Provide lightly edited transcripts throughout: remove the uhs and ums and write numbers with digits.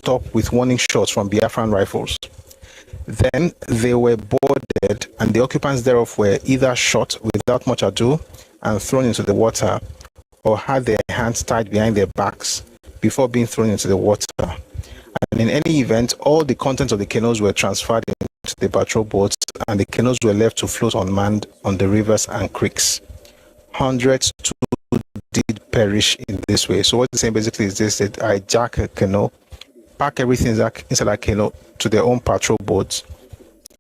stop with warning shots from Biafran rifles. Then they were boarded, and the occupants thereof were either shot without much ado and thrown into the water, or had their hands tied behind their backs before being thrown into the water. And in any event, all the contents of the canoes were transferred into the patrol boats, and the canoes were left to float unmanned on the rivers and creeks. Hundreds too did perish in this way. So what they're saying basically is this: that I hijack a canoe, pack everything inside that canoe to their own patrol boats,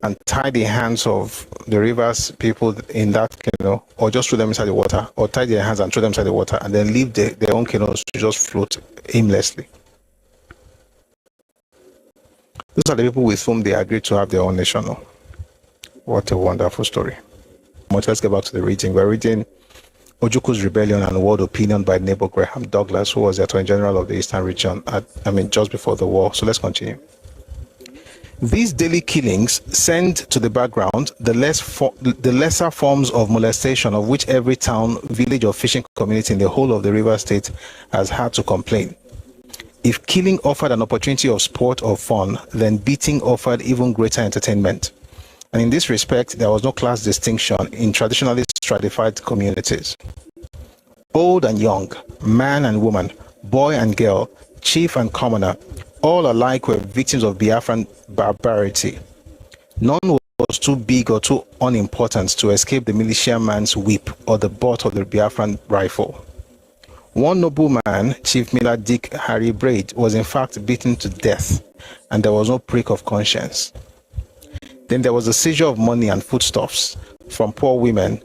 and tie the hands of the rivers people in that canoe, or just throw them inside the water, or tie their hands and throw them inside the water, and then leave their own canoes to just float aimlessly. Those are the people with whom they agreed to have their own nation. What a wonderful story. But let's get back to the reading. We're reading Ojuku's Rebellion and World Opinion by neighbor Graham Douglas, who was the Attorney General of the Eastern Region, just before the war. So let's continue. These daily killings send to the background the lesser forms of molestation of which every town, village, or fishing community in the whole of the river state has had to complain. If killing offered an opportunity of sport or fun, then beating offered even greater entertainment. And in this respect, there was no class distinction in traditionally stratified communities. Old and young, man and woman, boy and girl, chief and commoner, all alike were victims of Biafran barbarity. None was too big or too unimportant to escape the militiaman's whip or the butt of the Biafran rifle. One nobleman, Chief Miller Dick Harry Braid, was in fact beaten to death, and there was no prick of conscience. Then there was a seizure of money and foodstuffs from poor women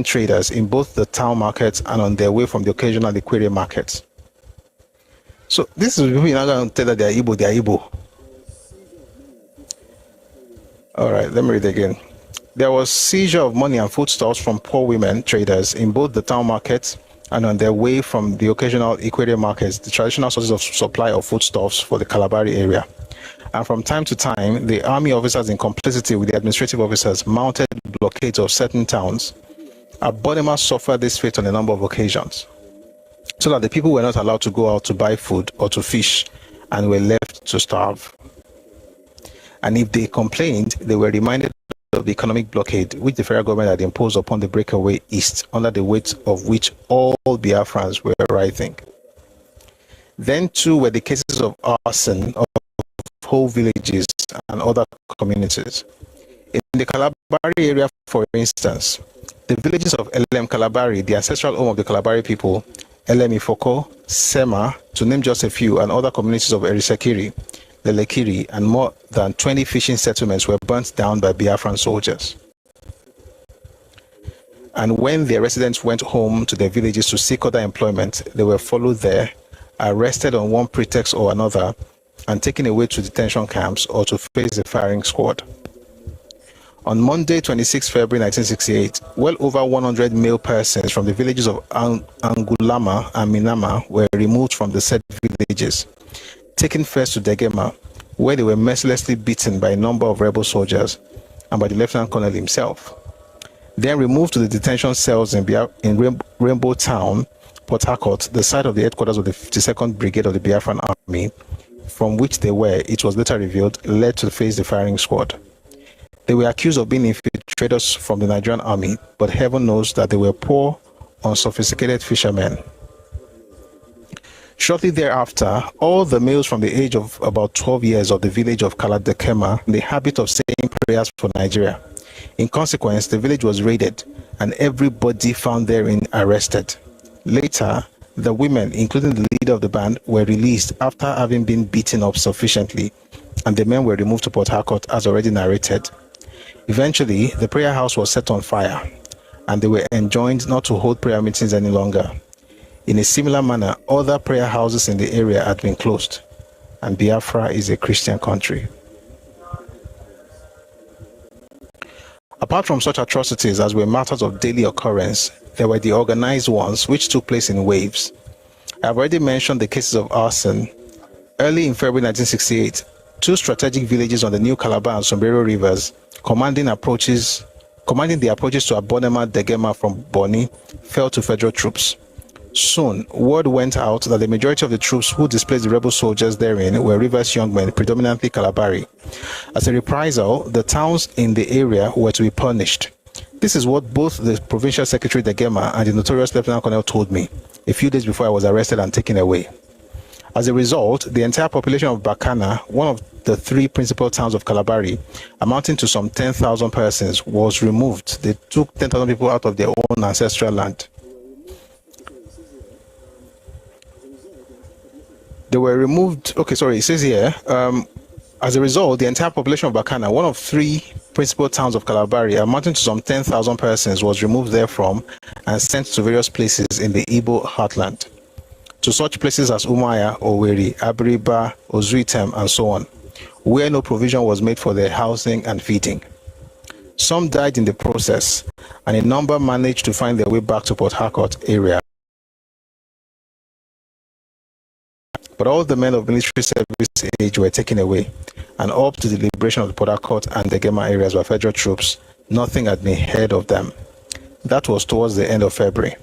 traders in both the town markets and on their way from the occasional Equatorial markets. So this is people you're not going to tell that they're Igbo. All right, let me read again. There was seizure of money and foodstuffs from poor women traders in both the town markets and on their way from the occasional Equatorial markets, the traditional sources of supply of foodstuffs for the Calabari area. And from time to time, the army officers, in complicity with the administrative officers, mounted blockades of certain towns. Abodema suffered this fate on a number of occasions, so that the people were not allowed to go out to buy food or to fish and were left to starve. And if they complained, they were reminded of the economic blockade which the federal government had imposed upon the breakaway East, under the weight of which all Biafrans were writhing. Then too were the cases of arson of whole villages and other communities. In the Calabari area, for instance, the villages of Elem Calabari, the ancestral home of the Calabari people, Elem Ifoko, Sema, to name just a few, and other communities of Erisekiri, Lelekiri, and more than 20 fishing settlements were burnt down by Biafran soldiers. And when their residents went home to their villages to seek other employment, they were followed there, arrested on one pretext or another, and taken away to detention camps or to face the firing squad. On Monday, 26 February 1968, well over 100 male persons from the villages of Angulama and Minama were removed from the said villages, taken first to Degema, where they were mercilessly beaten by a number of rebel soldiers and by the Lieutenant Colonel himself. Then removed to the detention cells in Rainbow Town, Port Harcourt, the site of the headquarters of the 52nd Brigade of the Biafran Army, from which they were, it was later revealed, led to face the firing squad. They were accused of being infiltrators from the Nigerian army, but heaven knows that they were poor, unsophisticated fishermen. Shortly thereafter, all the males from the age of about 12 years of the village of Kaladekema in the habit of saying prayers for Nigeria. In consequence, the village was raided and everybody found therein arrested. Later, the women, including the leader of the band, were released after having been beaten up sufficiently, and the men were removed to Port Harcourt as already narrated. Eventually, the prayer house was set on fire, and they were enjoined not to hold prayer meetings any longer. In a similar manner, other prayer houses in the area had been closed, and Biafra is a Christian country. Apart from such atrocities as were matters of daily occurrence, there were the organized ones which took place in waves. I have already mentioned the cases of arson. Early in February 1968, two strategic villages on the New Calabar and Sombrero rivers, commanding the approaches to Abonema Degema from Boni, fell to federal troops. Soon, word went out that the majority of the troops who displaced the rebel soldiers therein were Rivers young men, predominantly Calabari. As a reprisal, the towns in the area were to be punished. This is what both the Provincial Secretary Degema and the notorious Lieutenant Colonel told me a few days before I was arrested and taken away. As a result, the entire population of Bakana, one of the three principal towns of Calabari, amounting to some 10,000 persons, was removed. They took 10,000 people out of their own ancestral land. They were removed. Okay, sorry, it says here, as a result, the entire population of Bakana, one of three principal towns of Calabari, amounting to some 10,000 persons, was removed therefrom and sent to various places in the Igbo heartland, to such places as Umaya, Oweri, Abiriba, Ozuitem, and so on, where no provision was made for their housing and feeding. Some died in the process, and a number managed to find their way back to Port Harcourt area. But all the men of military service age were taken away, and up to the liberation of the Port Harcourt and the Gema areas by federal troops, nothing had been heard of them. That was towards the end of February.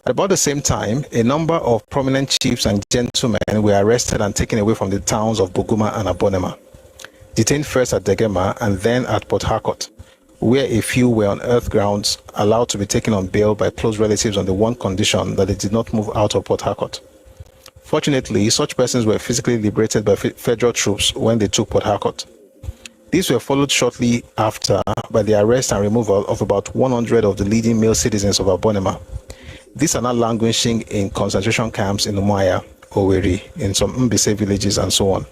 At about the same time, a number of prominent chiefs and gentlemen were arrested and taken away from the towns of Boguma and Abonema, detained first at Degema and then at Port Harcourt, where a few were on earth grounds allowed to be taken on bail by close relatives on the one condition that they did not move out of Port Harcourt. Fortunately, such persons were physically liberated by federal troops when they took Port Harcourt. These were followed shortly after by the arrest and removal of about 100 of the leading male citizens of Abonema. These are now languishing in concentration camps in Umaya, Oweri, in some Mbise villages, and so on.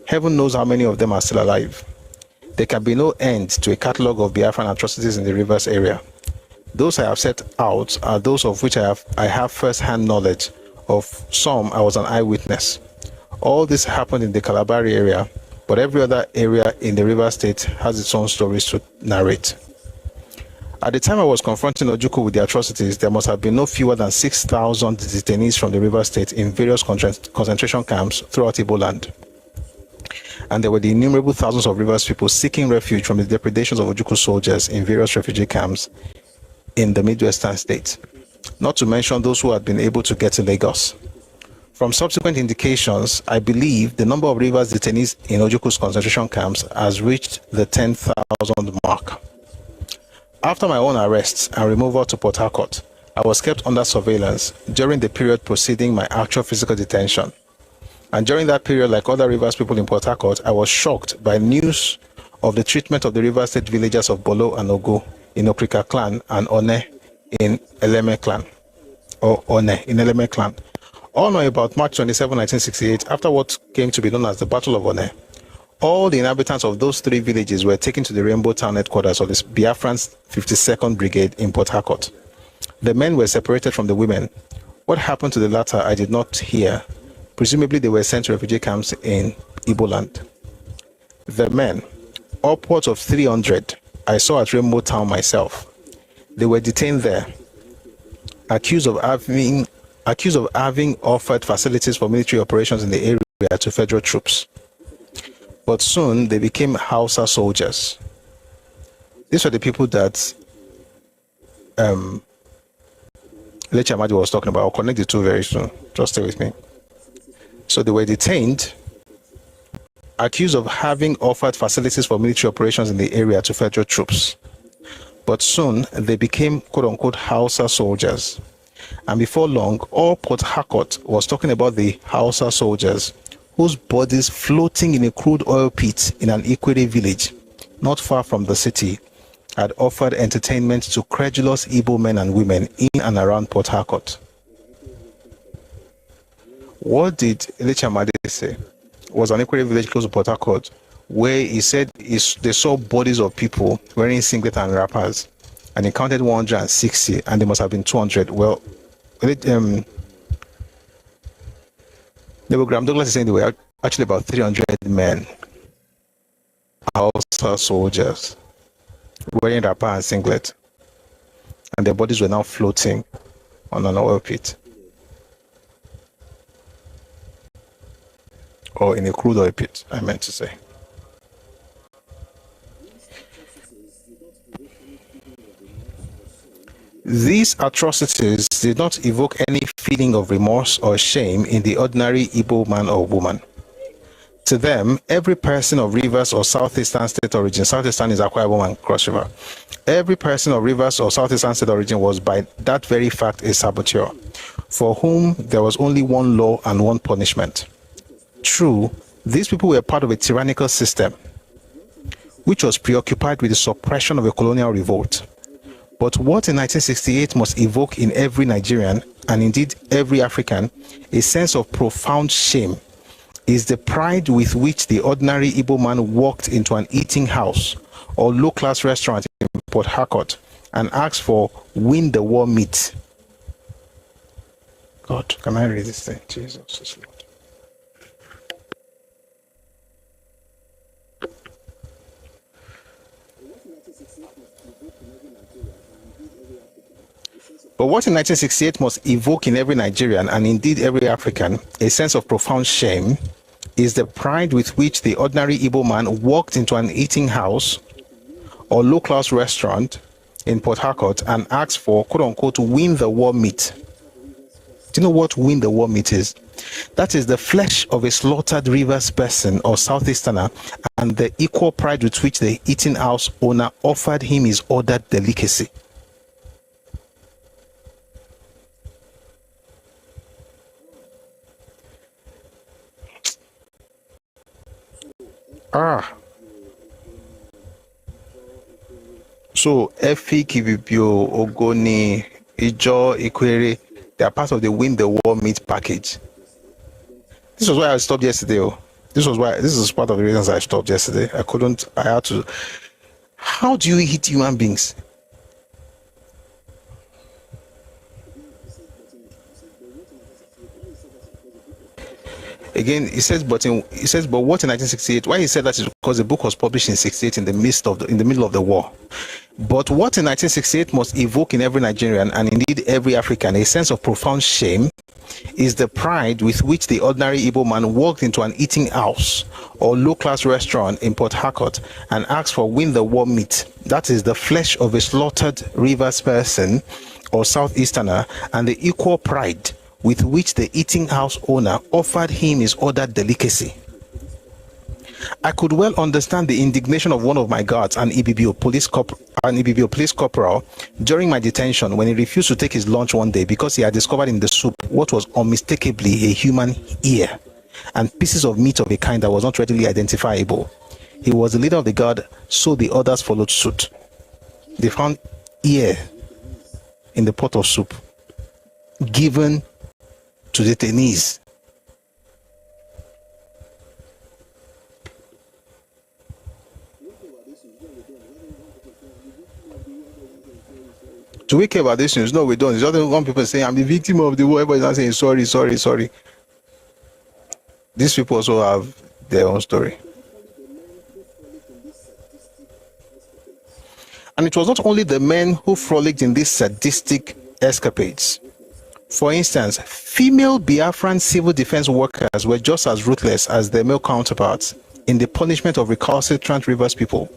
Heaven knows how many of them are still alive. There can be no end to a catalogue of Biafran atrocities in the Rivers area. Those I have set out are those of which I have first-hand knowledge. Of some, I was an eyewitness. All this happened in the Calabari area, but every other area in the River State has its own stories to narrate. At the time I was confronting Ojukwu with the atrocities, there must have been no fewer than 6,000 detainees from the River State in various concentration camps throughout Igbo land. And there were the innumerable thousands of Rivers people seeking refuge from the depredations of Ojukwu soldiers in various refugee camps in the Midwestern states, not to mention those who had been able to get to Lagos. From subsequent indications, I believe the number of Rivers detainees in Ojukwu's concentration camps has reached the 10,000 mark. After my own arrests and removal to Port Harcourt, I was kept under surveillance during the period preceding my actual physical detention. And during that period, like other Rivers people in Port Harcourt, I was shocked by news of the treatment of the River State villagers of Bolo and Ogo in Okrika clan and One in Eleme clan, or One in Eleme clan. All know about March 27, 1968, after what came to be known as the Battle of One. All the inhabitants of those three villages were taken to the Rainbow Town headquarters of the Biafran's 52nd Brigade in Port Harcourt. The men were separated from the women. What happened to the latter I did not hear. Presumably they were sent to refugee camps in Igbo land. The men, upwards of 300, I saw at Rainbow Town myself. They were detained there, accused of having offered facilities for military operations in the area to federal troops. But soon they became Hausa soldiers. These were the people that Leche Amadi was talking about. I'll connect the two very soon. Just stay with me. So they were detained, accused of having offered facilities for military operations in the area to federal troops. But soon they became quote-unquote Hausa soldiers. And before long, all Port Harcourt was talking about the Hausa soldiers whose bodies floating in a crude oil pit in an Ikwere village, not far from the city, had offered entertainment to credulous Igbo men and women in and around Port Harcourt. What did Leche Amadi say? It was an Ikwere village close to Port Harcourt, where he said they saw bodies of people wearing singlet and wrappers, and he counted 160, and there must have been 200. Well, Graham Douglas is saying there were actually about 300 men, Hausa soldiers, wearing wrapper and singlet, and their bodies were now floating on an oil pit, or in a crude oil pit, I meant to say. These atrocities did not evoke any feeling of remorse or shame in the ordinary Igbo man or woman. To them, every person of Rivers or Southeastern state origin, Southeastern is Akwa Ibom and Cross River, every person of Rivers or Southeastern state origin was by that very fact a saboteur, for whom there was only one law and one punishment. True, these people were part of a tyrannical system, which was preoccupied with the suppression of a colonial revolt. But what in 1968 must evoke in every Nigerian, and indeed every African, a sense of profound shame, is the pride with which the ordinary Igbo man walked into an eating house or low-class restaurant in Port Harcourt and asked for win-the-war meat. God, can I read this thing? Jesus Lord. But what in 1968 must evoke in every Nigerian, and indeed every African, a sense of profound shame, is the pride with which the ordinary Igbo man walked into an eating house or low-class restaurant in Port Harcourt and asked for, quote-unquote, win-the-war meat. Do you know what win-the-war meat is? That is the flesh of a slaughtered Rivers person or Southeasterner, and the equal pride with which the eating house owner offered him his ordered delicacy. So Efi, Kibibio, Ogoni, Ijo, Ikwere, they are part of the Win the War meat package. This was why I stopped yesterday. This is part of the reasons I stopped yesterday. I had to. How do you hit human beings? Again, he says, but what in 1968? Why he said that is because the book was published in 68 in the middle of the war. But what in 1968 must evoke in every Nigerian, and indeed every African, a sense of profound shame, is the pride with which the ordinary Igbo man walked into an eating house or low-class restaurant in Port Harcourt and asked for win-the-war meat. That is the flesh of a slaughtered Rivers person or Southeasterner, and the equal pride with which the eating house owner offered him his ordered delicacy. I could well understand the indignation of one of my guards, an EBBO police corporal, during my detention when he refused to take his lunch one day because he had discovered in the soup what was unmistakably a human ear and pieces of meat of a kind that was not readily identifiable. He was the leader of the guard, so the others followed suit. They found ear in the pot of soup given to detainees. Do we care about this news? No, we don't. It's just one people saying, I'm the victim of the war. Everybody's not saying, sorry. These people also have their own story. And it was not only the men who frolicked in these sadistic escapades. For instance, female Biafran civil defense workers were just as ruthless as their male counterparts in the punishment of recalcitrant Rivers people.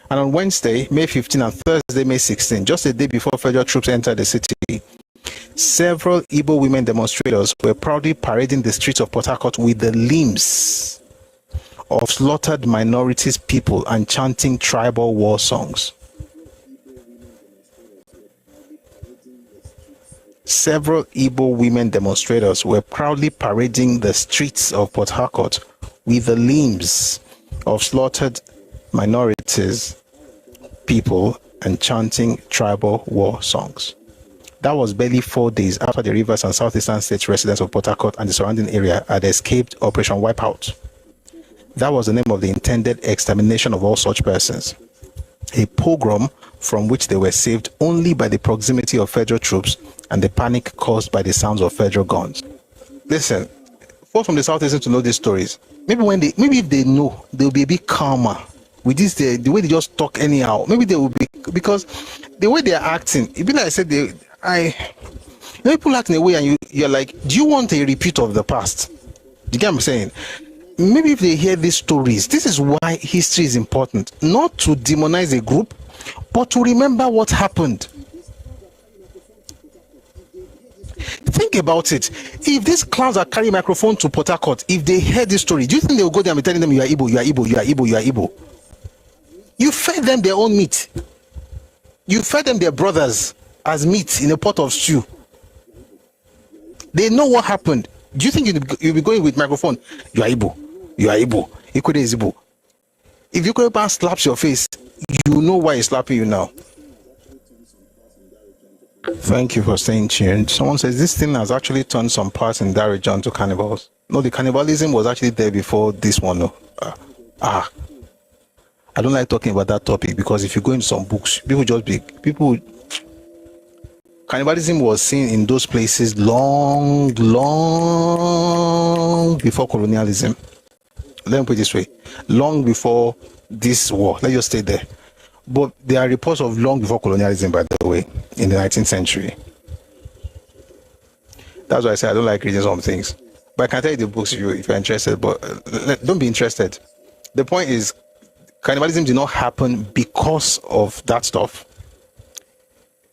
And on Wednesday, May 15 and Thursday, May 16, just a day before federal troops entered the city, several Igbo women demonstrators were proudly parading the streets of Port Harcourt with the limbs of slaughtered minorities people and chanting tribal war songs. Several Igbo women demonstrators were proudly parading the streets of Port Harcourt with the limbs of slaughtered minorities people and chanting tribal war songs. That was barely 4 days after the Rivers and Southeastern States residents of Port Harcourt and the surrounding area had escaped Operation Wipeout. That was the name of the intended extermination of all such persons. A pogrom from which they were saved only by the proximity of federal troops and the panic caused by the sounds of federal guns. Listen, folks from the Southeast to know these stories. Maybe if they know, they'll be a bit calmer with this, the way they just talk anyhow. Maybe they will be, because the way they are acting, it be like I said, people act in a way and you're like, do you want a repeat of the past? Do you get what I'm saying? Maybe if they hear these stories, this is why history is important. Not to demonize a group, but to remember what happened. think about it. If these clowns are carrying microphone to Port Harcourt, if they heard this story, do you think they will go there and be telling them you are Igbo, you are Igbo, you are Igbo, you are Igbo? You fed them their own meat. You fed them their brothers as meat in a pot of stew. They know what happened. Do you think you'll be going with microphone? You are Igbo, you are Igbo, Ikwede is Igbo. If Ikwede slaps your face, you know why he's slapping you now. Thank you for staying tuned. Someone says this thing has actually turned some parts in that region to cannibals. No, the cannibalism was actually there before this one. No. I don't like talking about that topic because if you go into some books, cannibalism was seen in those places long before colonialism. Let me put it this way, long before this war. Let's just stay there. But there are reports of long before colonialism, by the way, in the 19th century. That's why I say I don't like reading some things. But I can tell you the books if you're interested, but don't be interested. The point is, cannibalism did not happen because of that stuff.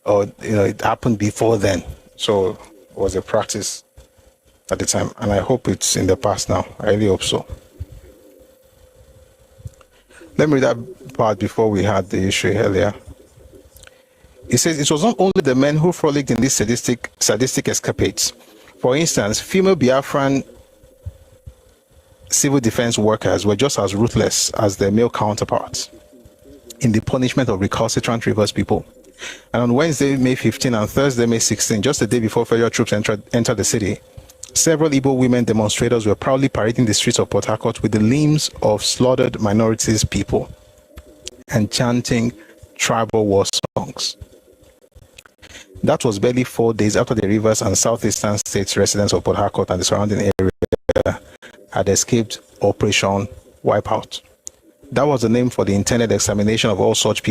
Or, it happened before then. So it was a practice at the time. And I hope it's in the past now. I really hope so. Let me read that part before we had the issue earlier. It says, it was not only the men who frolicked in these sadistic escapades. For instance, female Biafran civil defense workers were just as ruthless as their male counterparts in the punishment of recalcitrant rivers people. And on Wednesday, May 15 and Thursday, May 16, just a day before federal troops entered the city, several Igbo women demonstrators were proudly parading the streets of Port Harcourt with the limbs of slaughtered minorities people and chanting tribal war songs. That was barely 4 days after the Rivers and Southeastern States residents of Port Harcourt and the surrounding area had escaped Operation Wipeout. That was the name for the intended extermination of all such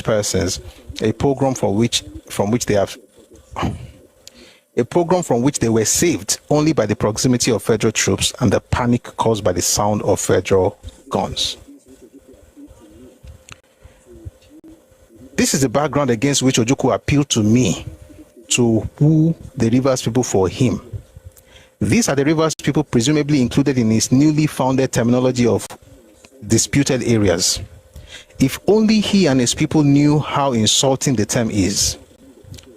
persons, a program from which they were saved only by the proximity of federal troops and the panic caused by the sound of federal guns. This is the background against which Ojukwu appealed to me to woo the Rivers people for him. These are the Rivers people presumably included in his newly founded terminology of disputed areas. If only he and his people knew how insulting the term is.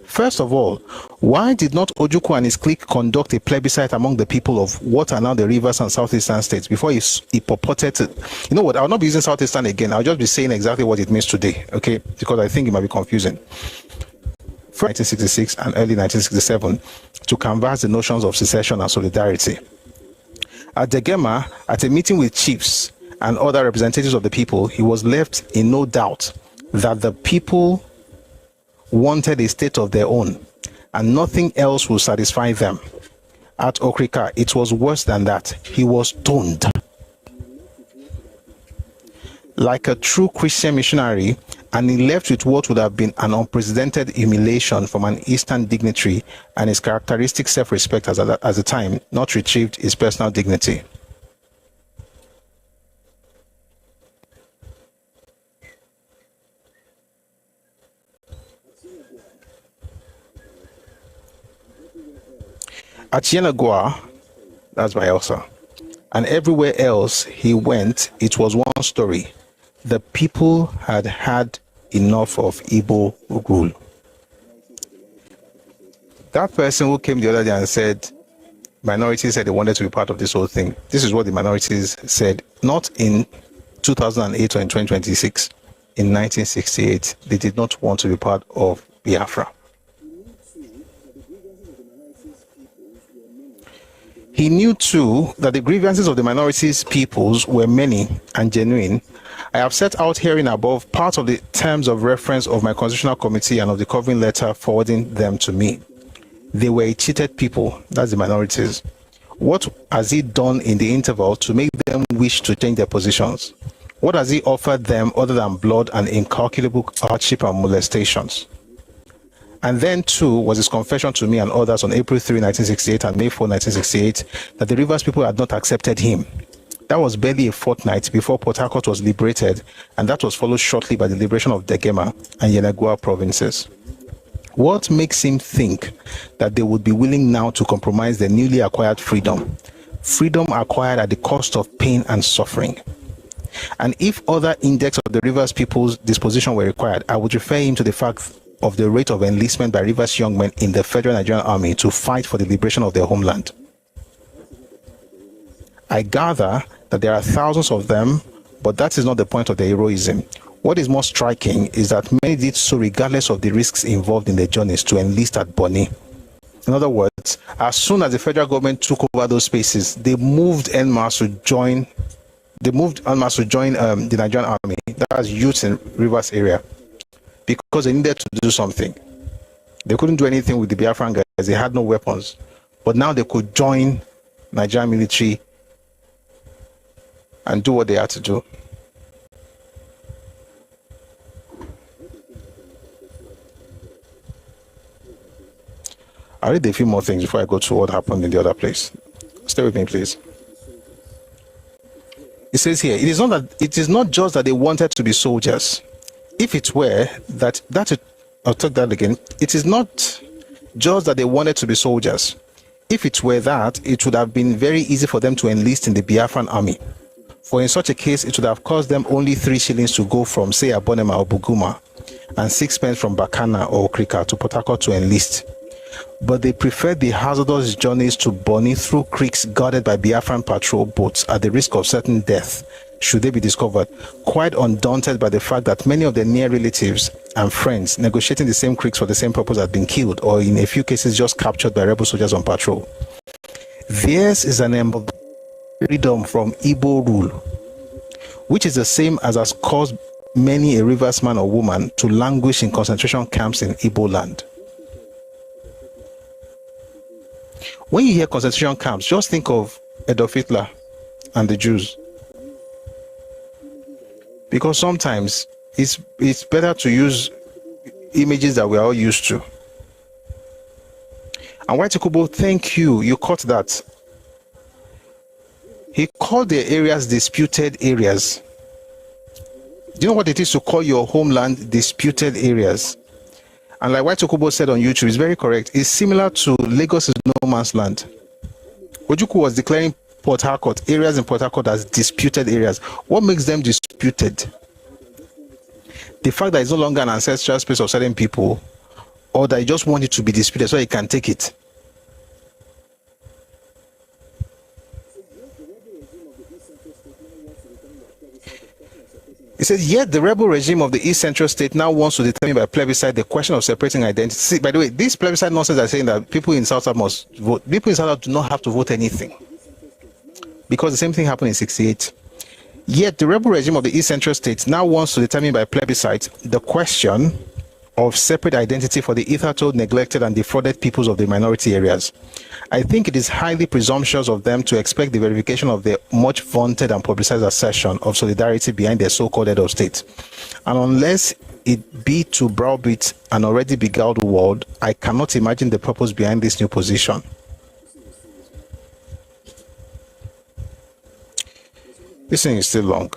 First of all, why did not Ojukwu and his clique conduct a plebiscite among the people of what are now the Rivers and Southeastern states before he purported to... You know what, I'll not be using Southeastern again, I'll just be saying exactly what it means today, okay? Because I think it might be confusing. From 1966 and early 1967 to canvass the notions of secession and solidarity. At Degema, at a meeting with chiefs and other representatives of the people, he was left in no doubt that the people wanted a state of their own and nothing else will satisfy them. At Okrika, it was worse than that. He was stoned. Like a true Christian missionary, and he left with what would have been an unprecedented humiliation from an Eastern dignitary, and his characteristic self-respect as the time not retrieved his personal dignity. At Yenagoa, that's Bayelsa, and everywhere else he went, it was one story. The people had had enough of Igbo rule. That person who came the other day and said, minorities said they wanted to be part of this whole thing. This is what the minorities said, not in 2008 or in 2026. In 1968, they did not want to be part of Biafra. He knew too that the grievances of the minorities peoples were many and genuine. I have set out herein above part of the terms of reference of my constitutional committee and of the covering letter forwarding them to me. They were a cheated people, that's the minorities. What has he done in the interval to make them wish to change their positions? What has he offered them other than blood and incalculable hardship and molestations? And then, too, was his confession to me and others on April 3, 1968 and May 4, 1968, that the Rivers people had not accepted him. That was barely a fortnight before Port Harcourt was liberated, and that was followed shortly by the liberation of Degema and Yenagoa provinces. What makes him think that they would be willing now to compromise their newly acquired freedom? Freedom acquired at the cost of pain and suffering. And if other index of the Rivers people's disposition were required, I would refer him to the fact of the rate of enlistment by Rivers young men in the Federal Nigerian Army to fight for the liberation of their homeland. I gather that there are thousands of them, but that is not the point of their heroism. What is more striking is that many did so regardless of the risks involved in their journeys to enlist at Bonny. In other words, as soon as the federal government took over those spaces, they moved en masse to join the Nigerian Army, that was youth in Rivers area, because they needed to do something. They couldn't do anything with the Biafran guys, they had no weapons. But now they could join Nigerian military and do what they had to do. I'll read a few more things before I go to what happened in the other place. Stay with me, please. It says here, it is not just that they wanted to be soldiers. If it were I'll take that again. It is not just that they wanted to be soldiers. If it were that, it would have been very easy for them to enlist in the Biafran army. For in such a case, it would have cost them only 3 shillings to go from, say, Abonema or Buguma, and 6 pence from Bakana or Okrika to Port Harcourt to enlist. But they preferred the hazardous journeys to Bonny through creeks guarded by Biafran patrol boats at the risk of certain death, should they be discovered, quite undaunted by the fact that many of their near relatives and friends negotiating the same creeks for the same purpose had been killed, or in a few cases just captured by rebel soldiers on patrol. Theirs is an emblem of freedom from Igbo rule, which is the same as has caused many a Rivers man or woman to languish in concentration camps in Igbo land. When you hear concentration camps, just think of Adolf Hitler and the Jews. Because sometimes it's better to use images that we are all used to. And White Kubo, thank you. You caught that. He called the areas disputed areas. Do you know what it is to call your homeland disputed areas? And like White Kubo said on YouTube, it's very correct. It's similar to Lagos is no man's land. Ojukwu was declaring Port Harcourt, areas in Port Harcourt as disputed areas. What makes them disputed? The fact that it's no longer an ancestral space of certain people, or that you just want it to be disputed so you can take it. It says, yet the rebel regime of the East Central State now wants to determine by plebiscite the question of separating identity. See, by the way, these plebiscite nonsense are saying that people in South must vote. People in South do not have to vote anything, because the same thing happened in '68. Yet the rebel regime of the East Central States now wants to determine by plebiscite the question of separate identity for the hitherto neglected and defrauded peoples of the minority areas. I think it is highly presumptuous of them to expect the verification of their much vaunted and publicized assertion of solidarity behind their so-called head of state. And unless it be to browbeat an already beguiled world, I cannot imagine the purpose behind this new position. This thing is still long.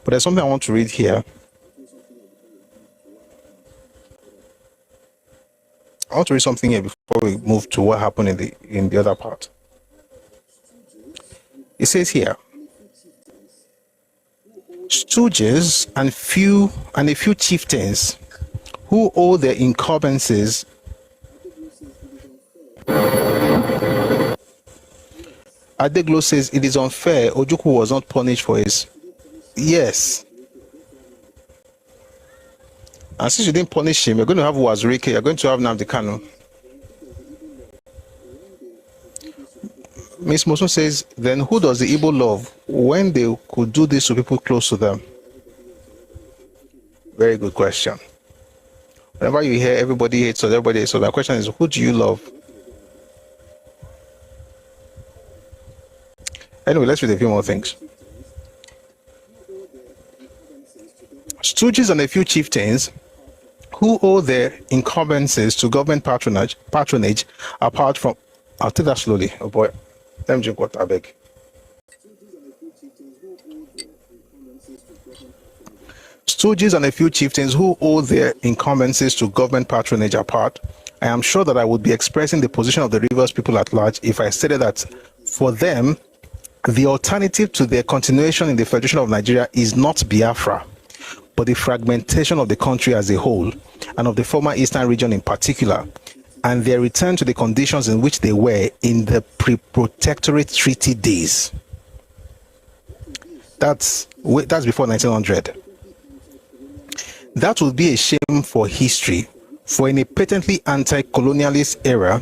But there's something I want to read here. I want to read something here before we move to what happened in the other part. It says here, stooges and a few chieftains who owe their incumbencies Adeglo says it is unfair. Ojukwu was not punished for his. Yes. And since you didn't punish him, you're going to have Wazirike, you're going to have Nnamdi Kanu. Ms. Mosun says, then who does the Igbo love when they could do this to people close to them? Very good question. Whenever you hear everybody hates us, everybody hates us, my question is, who do you love? Anyway, let's read a few more things. Stooges and a few chieftains who owe their incumbencies to government patronage apart from... I'll take that slowly. Oh boy. Let me drink water, I beg. stooges and a few chieftains who owe their incumbencies to government patronage apart, I am sure that I would be expressing the position of the Rivers people at large if I stated that for them, the alternative to their continuation in the Federation of Nigeria is not Biafra, but the fragmentation of the country as a whole, and of the former Eastern region in particular, and their return to the conditions in which they were in the pre-protectorate treaty days. That's before 1900. That would be a shame for history, for in a patently anti-colonialist era,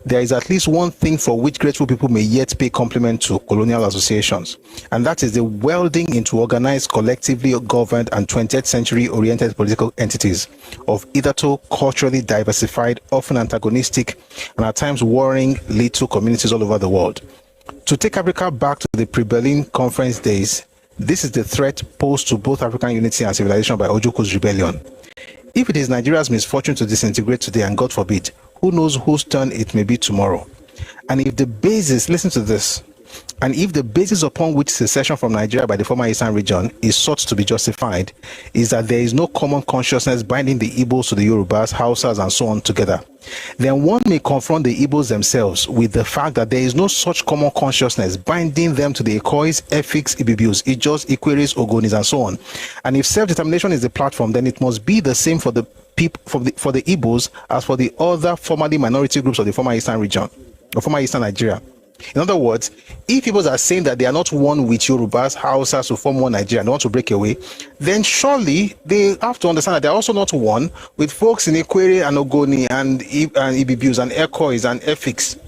there is at least one thing for which grateful people may yet pay compliment to colonial associations, and that is the welding into organized, collectively governed and 20th century oriented political entities of hitherto culturally diversified, often antagonistic, and at times warring little communities all over the world. To take Africa back to the pre-Berlin conference days, this is the threat posed to both African unity and civilization by Ojuku's rebellion. If it is Nigeria's misfortune to disintegrate today, and God forbid, who knows whose turn it may be tomorrow? And if the basis, listen to this, and if the basis upon which secession from Nigeria by the former Eastern region is sought to be justified is that there is no common consciousness binding the Igbos to the Yorubas, Hausas, and so on together, then one may confront the Igbos themselves with the fact that there is no such common consciousness binding them to the Ekois, Efiks, Ibibius, Ijos, Ikweris, Ogonis, and so on. And if self-determination is the platform, then it must be the same for the for the Igbos as for the other formerly minority groups of the former Eastern region, or former Eastern Nigeria. In other words, if people are saying that they are not one with Yorubas, Hausas to form one Nigeria and want to break away, then surely they have to understand that they are also not one with folks in Ikwere and Ogoni and Ibibius and Ekois and Efiks.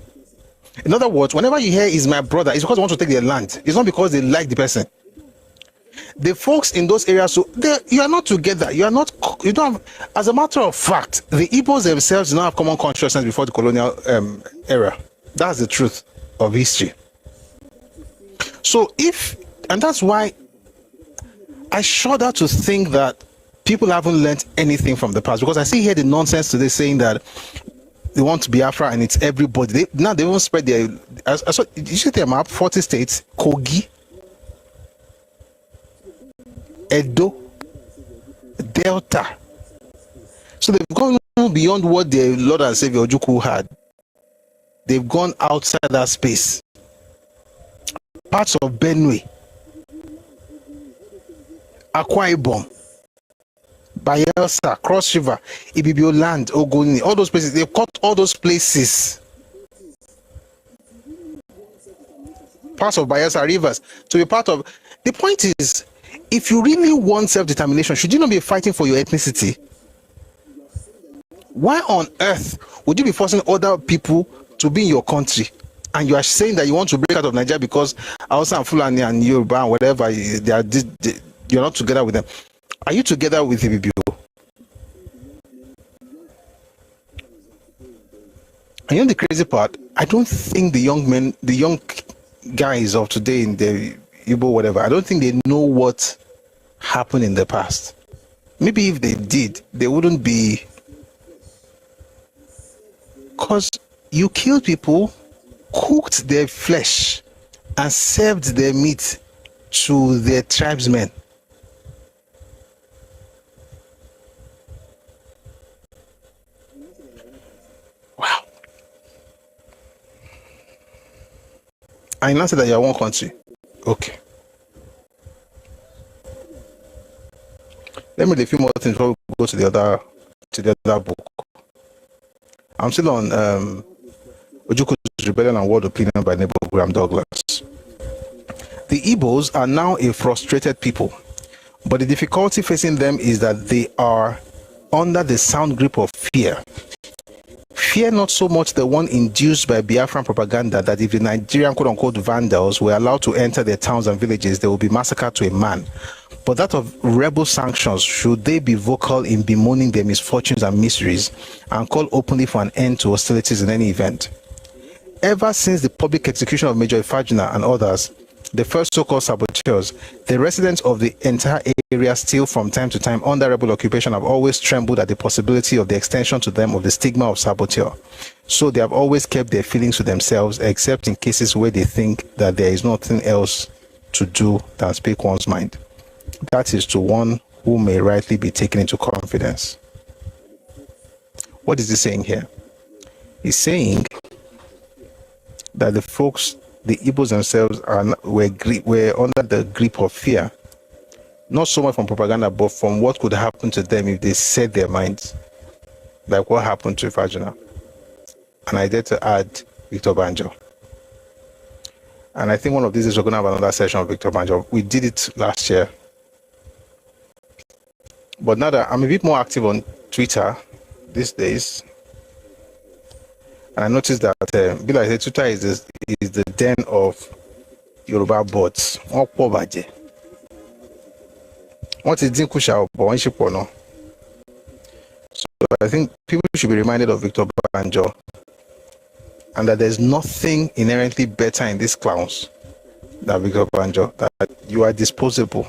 In other words, whenever you hear is my brother, it's because they want to take their land. It's not because they like the person. The folks in those areas, so you are not together. You don't have, as a matter of fact, the Igbos themselves do not have common consciousness before the colonial era. That's the truth of history. So and that's why I shudder to think that people haven't learned anything from the past, because I see here the nonsense today saying that they want Biafra and it's everybody. Now they won't spread their, did you see their map? 40 states, Kogi, Edo, Delta. So they've gone beyond what their Lord and Savior Ojukwu had. They've gone outside that space. Parts of Benue, Akwa Ibom, Bayelsa, Cross River, Ibibio Land, Ogoni, all those places. They've cut all those places. Parts of Bayelsa rivers to be part of. The point is, if you really want self-determination, should you not be fighting for your ethnicity? Why on earth would you be forcing other people to be in your country, and you are saying that you want to break out of Nigeria because Hausa and Fulani and Yoruba and whatever, you're not together with them? Are you together with Ibibio? And you know the crazy part? I don't think the young guys of today in the Igbo whatever, I don't think they know what happened in the past. Maybe if they did, they wouldn't be, because you killed people, cooked their flesh, and served their meat to their tribesmen. Wow. I now said that you are one country. Okay. Let me read a few more things before we go to the other book. I'm still on Ojuku's Rebellion and World Opinion by Neighbor Graham Douglas. The Igbos are now a frustrated people, but the difficulty facing them is that they are under the sound grip of fear. Fear not so much the one induced by Biafran propaganda that if the Nigerian quote-unquote vandals were allowed to enter their towns and villages, they will be massacred to a man, but that of rebel sanctions should they be vocal in bemoaning their misfortunes and miseries and call openly for an end to hostilities in any event. Ever since the public execution of Major Ifajina and others, the first so-called saboteurs, the residents of the entire area still from time to time under rebel occupation have always trembled at the possibility of the extension to them of the stigma of saboteur. So they have always kept their feelings to themselves, except in cases where they think that there is nothing else to do than speak one's mind. That is to one who may rightly be taken into confidence. What is he saying here? He's saying that the folks, the Igbos themselves, were under the grip of fear, not so much from propaganda, but from what could happen to them if they set their minds, like what happened to Ifajuna. And I dare to add Victor Banjo. And I think one of these days we're going to have another session of Victor Banjo. We did it last year. But now that I'm a bit more active on Twitter these days, and I noticed that Twitter is the den of Yoruba bots. What is Dinkusha? So I think people should be reminded of Victor Banjo, and that there's nothing inherently better in these clowns than Victor Banjo, that you are disposable.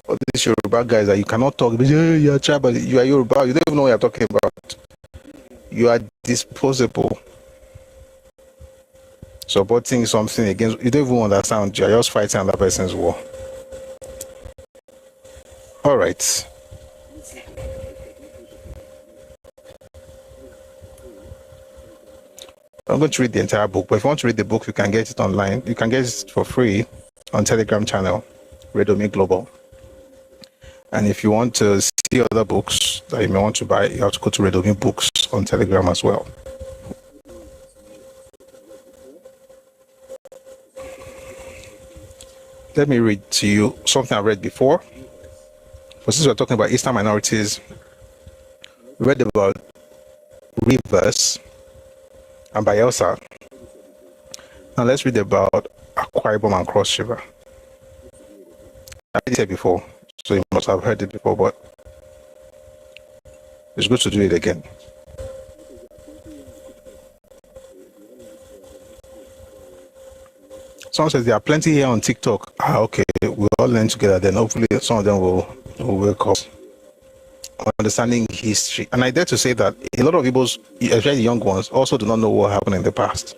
But these Yoruba guys that you cannot talk, you are tribal, you are Yoruba, you don't even know what you're talking about. You are disposable. Supporting something against, you don't even understand, you're just fighting another person's war. All right. I'm going to read the entire book, but if you want to read the book, you can get it online. You can get it for free on Telegram channel, Redomi Global. And if you want to see other books that you may want to buy, you have to go to Redomi Books on Telegram as well. Let me read to you something I've read before. But since we're talking about Eastern minorities, we read about rivers and Bayelsa. Now let's read about Akwa Ibom and Cross River. I did it before, so you must have heard it before, but it's good to do it again. Someone says there are plenty here on TikTok. Okay, we'll all learn together, then hopefully some of them will wake up. Understanding history. And I dare to say that a lot of Igbos, especially young ones, also do not know what happened in the past.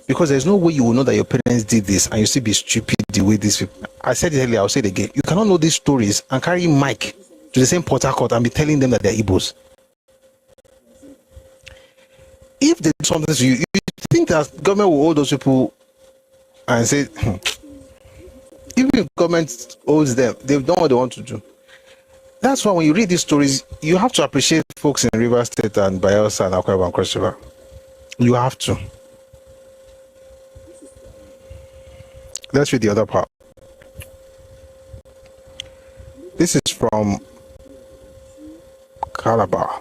Because there's no way you will know that your parents did this and you still be stupid the way these people. I said it earlier, I'll say it again. You cannot know these stories and carry mic to the same Port Harcourt and be telling them that they're Igbos. If they do something to you, you think that government will hold those people and say, even if government holds them, they've done what they want to do. That's why when you read these stories, you have to appreciate folks in Rivers State and Bayelsa and Akwa Ibom and Cross River. You have to. Let's read the other part. This is from Calabar.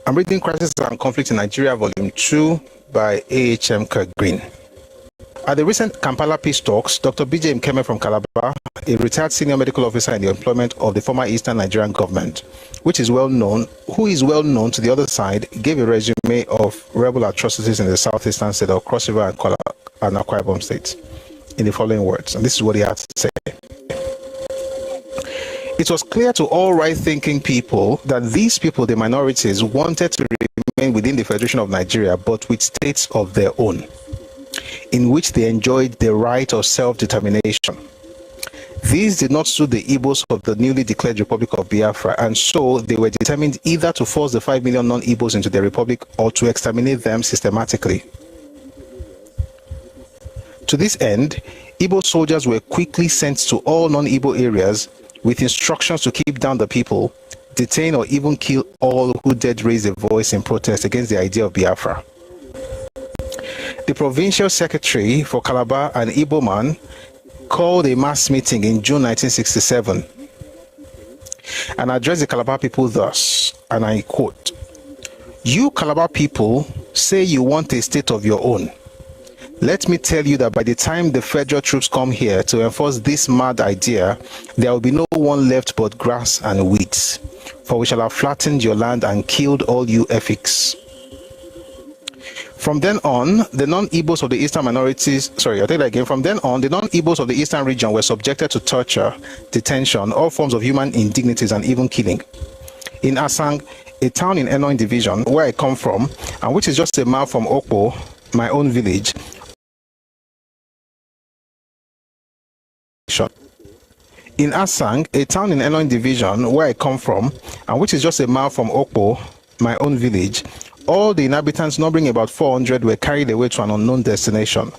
I'm reading Crisis and Conflict in Nigeria, Volume 2 by A.H.M. Kirk Green. At the recent Kampala peace talks, Dr. B.J. Mkeme from Calabar, a retired senior medical officer in the employment of the former Eastern Nigerian government, who is well known to the other side, gave a resume of rebel atrocities in the southeastern state of Cross River and Akwa Ibom states in the following words, and this is what he had to say. It was clear to all right-thinking people that these people, the minorities, wanted to remain within the Federation of Nigeria, but with states of their own, in which they enjoyed the right of self-determination. These did not suit the Igbos of the newly declared Republic of Biafra, and so they were determined either to force the 5 million non-Igbos into the Republic or to exterminate them systematically. To this end, Igbo soldiers were quickly sent to all non-Igbo areas with instructions to keep down the people, detain or even kill all who dared raise a voice in protest against the idea of Biafra. The provincial secretary for Calabar, an Igbo man, called a mass meeting in June 1967 and addressed the Calabar people thus, and I quote, "You Calabar people say you want a state of your own. Let me tell you that by the time the federal troops come here to enforce this mad idea, there will be no one left but grass and weeds, for we shall have flattened your land and killed all you Efiks." From then on, the non-Igbos of the Eastern minorities, From then on, the non-Igbos of the Eastern region were subjected to torture, detention, all forms of human indignities, and even killing. In Asang, a town in Enoin division, where I come from, and which is just a mile from Okpo, my own village, In Asang, a town in Enon Division, where I come from, and which is just a mile from Okpo, my own village, all the inhabitants, numbering about 400, were carried away to an unknown destination.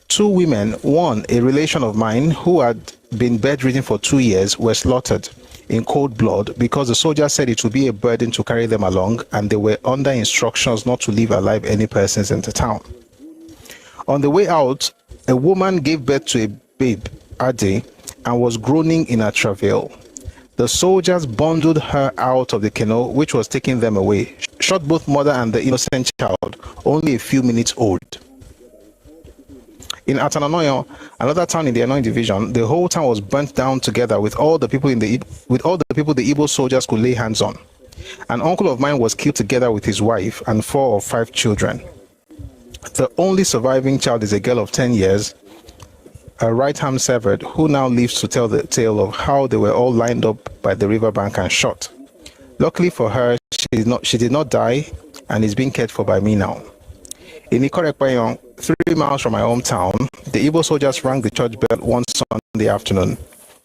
2 women, one a relation of mine who had been bedridden for 2 years, were slaughtered in cold blood because the soldiers said it would be a burden to carry them along, and they were under instructions not to leave alive any persons in the town. On the way out, a woman gave birth to a babe, Ade, and was groaning in her travail. The soldiers bundled her out of the canoe which was taking them away, shot both mother and the innocent child, only a few minutes old. In Atananoyo, another town in the Enon Division, the whole town was burnt down together with all the people the Igbo soldiers could lay hands on. An uncle of mine was killed together with his wife and 4 or 5 children. The only surviving child is a girl of 10 years, her right arm severed, who now lives to tell the tale of how they were all lined up by the riverbank and shot. Luckily for her, she did not die and is being cared for by me now. In Ikorekpayon, 3 miles from my hometown, the Igbo soldiers rang the church bell one Sunday afternoon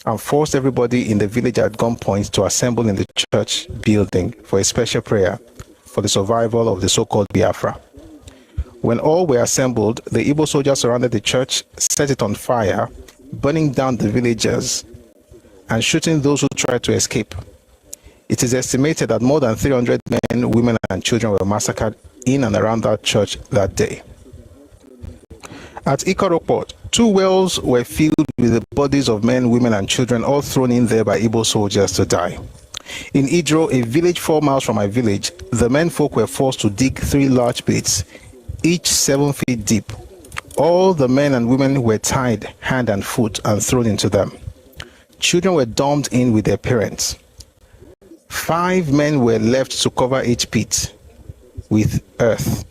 and forced everybody in the village at gunpoint to assemble in the church building for a special prayer for the survival of the so-called Biafra. When all were assembled, the Igbo soldiers surrounded the church, set it on fire, burning down the villagers and shooting those who tried to escape. It is estimated that more than 300 men, women, and children were massacred in and around that church that day. At Harcourt, 2 wells were filled with the bodies of men, women, and children, all thrown in there by Igbo soldiers to die. In Idro, a village 4 miles from my village, the menfolk were forced to dig 3 large pits, each 7 feet deep. All the men and women were tied hand and foot and thrown into them. Children were dumped in with their parents. 5 men were left to cover each pit with earth.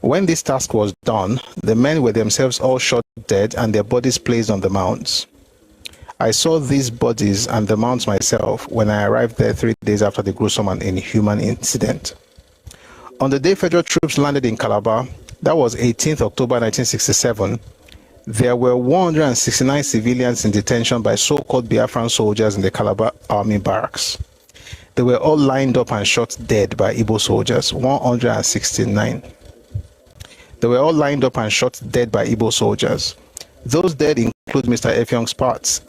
When this task was done, the men were themselves all shot dead and their bodies placed on the mounds. I saw these bodies and the mounds myself when I arrived there 3 days after the gruesome and inhuman incident. On the day federal troops landed in Calabar, that was 18th October 1967, there were 169 civilians in detention by so-called Biafran soldiers in the Calabar army barracks. They were all lined up and shot dead by Igbo soldiers, 169. They were all lined up and shot dead by Igbo soldiers. Those dead include Mr. Effiong's parts,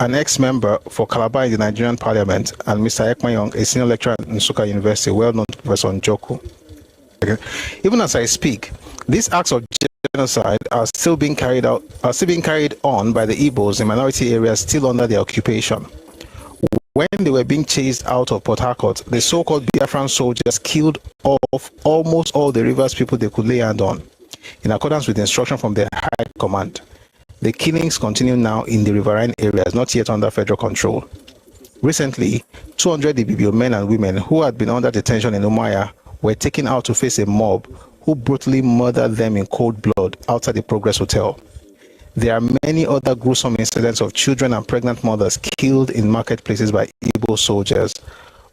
an ex-member for Calabar in the Nigerian Parliament, and Mr. Ekmayong, a senior lecturer at Nsukka University, well-known to Professor Njoku. Even as I speak, these acts of genocide are still being carried on by the Igbos in minority areas still under their occupation. When they were being chased out of Port Harcourt, the so-called Biafran soldiers killed off almost all the rivers people they could lay hand on, in accordance with instruction from their high command. The killings continue now in the riverine areas not yet under federal control. Recently, 200 Ibibio men and women who had been under detention in Umuahia were taken out to face a mob who brutally murdered them in cold blood outside the Progress Hotel. There are many other gruesome incidents of children and pregnant mothers killed in marketplaces by Igbo soldiers,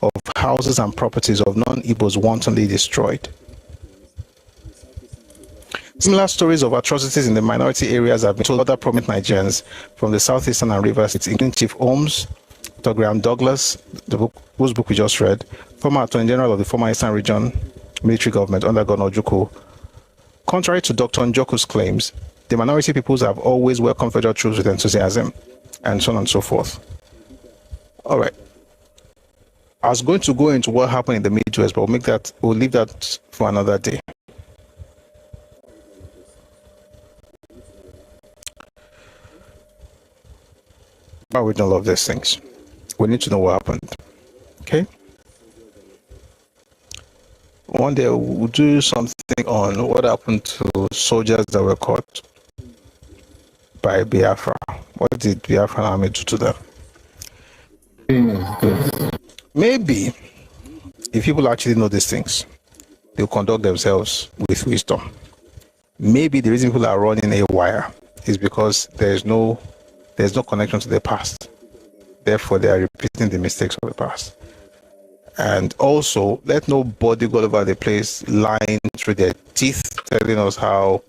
of houses and properties of non-Igbos wantonly destroyed. Similar stories of atrocities in the minority areas have been told other prominent Nigerians from the southeastern and river states, including Chief Holmes, Dr. Graham Douglas, whose book we just read, former Attorney General of the former Eastern Region military government under Governor Ojukwu. Contrary to Dr. Njoku's claims, the minority peoples have always welcomed federal troops with enthusiasm, and so on and so forth. All right. I was going to go into what happened in the Midwest, but we'll leave that for another day. But we don't love these things. We need to know what happened. Okay? One day we'll do something on what happened to soldiers that were caught by Biafra. What did Biafra army do to them? Maybe if people actually know these things, they'll conduct themselves with wisdom. Maybe the reason people are running a wire is because there's no connection to the past. Therefore, they are repeating the mistakes of the past. And also, let nobody go all over the place lying through their teeth, telling us how,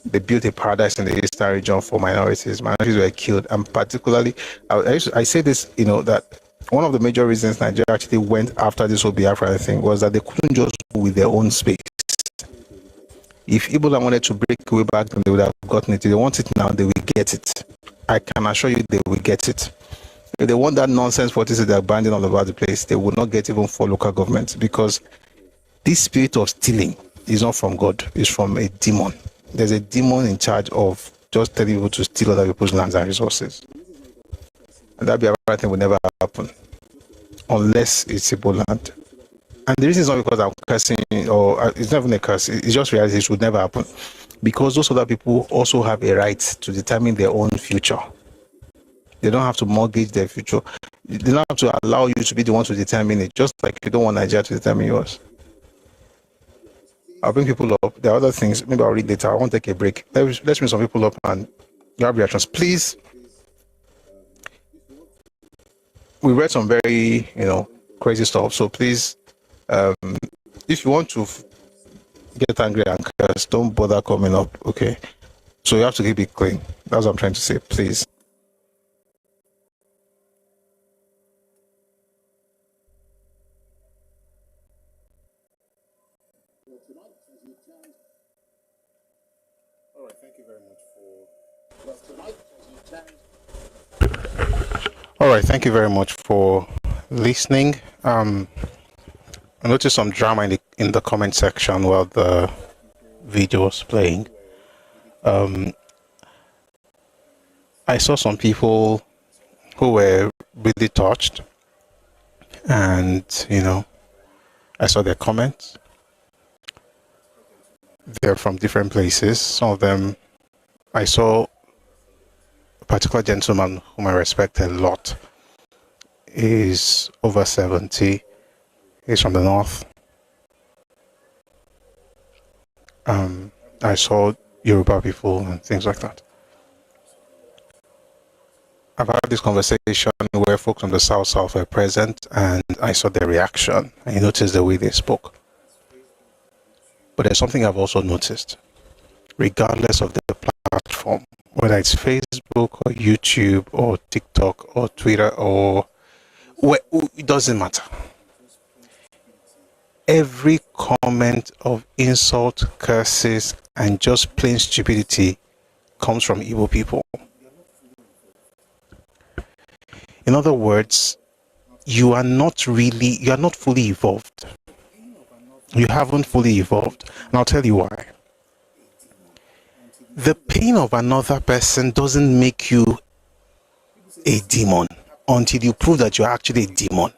They built a paradise in the eastern region for minorities. Minorities were killed, and particularly, I say this, that one of the major reasons Nigeria actually went after this whole Biafra thing was that they couldn't just go with their own space. If Ebola wanted to break way back, then they would have gotten it. If they want it now, they will get it. I can assure you they will get it. If they want that nonsense policy they're banding all over the place, they will not get even 4 local governments, because this spirit of stealing is not from God, it's from a demon. There's a demon in charge of just telling people to steal other people's lands and resources. And that Biafra thing will never happen unless it's Igbo land. And the reason is not because I'm cursing, or it's not even a curse, it's just reality. It would never happen, because those other people also have a right to determine their own future. They don't have to mortgage their future. They don't have to allow you to be the one to determine it, just like you don't want Nigeria to determine yours. I'll bring people up. There are other things. Maybe I'll read later. I won't take a break. Let's bring some people up and grab reactions. Please. We read some very, crazy stuff. So please, if you want to get angry and curse, don't bother coming up. Okay. So you have to keep it clean. That's what I'm trying to say. Please. All right, thank you very much for listening. I noticed some drama in the comment section while the video was playing. I saw some people who were really touched, and I saw their comments. They're from different places. Some of them, I saw a particular gentleman whom I respect a lot. Is over 70. He's from the north. I saw Yoruba people and things like that. I've had this conversation where folks from the south were present, and I saw their reaction. I noticed the way they spoke. But there's something I've also noticed, regardless of the platform, whether it's Facebook or YouTube or TikTok or Twitter or it doesn't matter. Every comment of insult, curses, and just plain stupidity comes from Igbo people. In other words, you are not fully evolved. You haven't fully evolved. And I'll tell you why. The pain of another person doesn't make you a demon until you prove that you're actually a demon.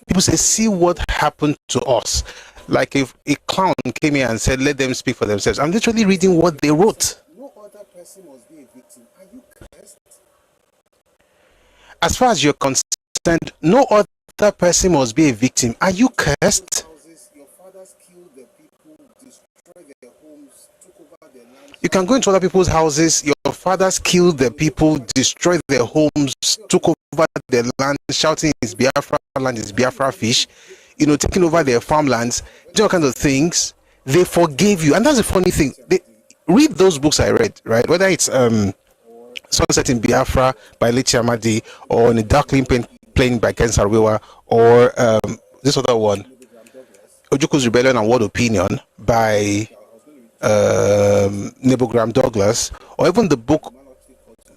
People say, see what happened to us. Like if a clown came here and said, let them speak for themselves. I'm literally reading what they wrote. No other person must be a victim. Are you cursed? As far as you're concerned, no other person must be a victim. Are you cursed? Your fathers killed the people, destroyed their homes, took over their land. You can go into other people's houses. Your fathers killed the people, destroyed their homes, took over their land, shouting it's Biafra land, it's Biafra fish, taking over their farmlands, do all kinds of things. They forgave you. And that's the funny thing. Read those books I read, right? Whether it's Sunset in Biafra by Lechi Amadi, or In a Darkling Plain by Ken Sarwewa, or this other one, Ojuku's Rebellion and World Opinion by Nebogram Douglas, or even the book,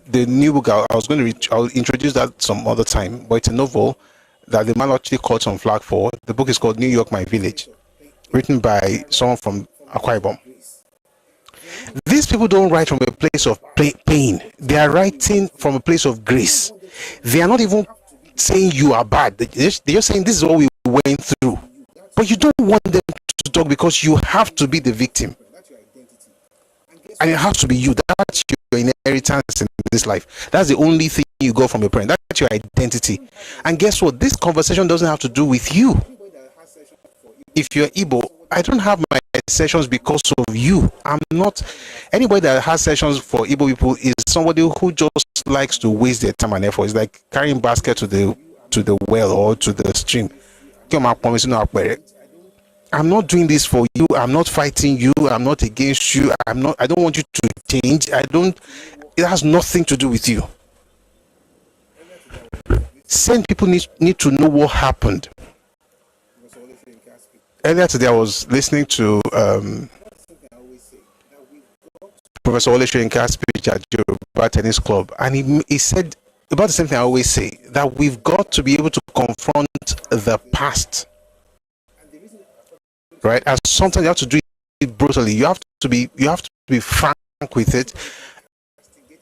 the new book I'll introduce that some other time, but it's a novel that the man actually caught some flag for. The book is called New York, My Village, written by someone from Ẹkáàbọ. These people don't write from a place of pain. They are writing from a place of grace. They are not even saying you are bad. They're just saying this is what we went through. But you don't want them to talk, because you have to be the victim. And it has to be you. That's your inheritance in this life. That's the only thing you got from your parents. That's your identity. And guess what? This conversation doesn't have to do with you. If you're Igbo, I don't have my sessions because of you. I'm not. Anybody that has sessions for Igbo people is somebody who just likes to waste their time and effort. It's like carrying basket to the well or to the stream. I'm not doing this for you. I'm not fighting you. I'm not against you. I don't want you to change. It has nothing to do with you. Same people need to know what happened. Earlier today, I was listening to Professor Ole Soyinka's speech at Yoruba Tennis Club, and he said about the same thing I always say, that we've got to be able to confront the past, right? As sometimes you have to do it brutally. You have to be frank with it,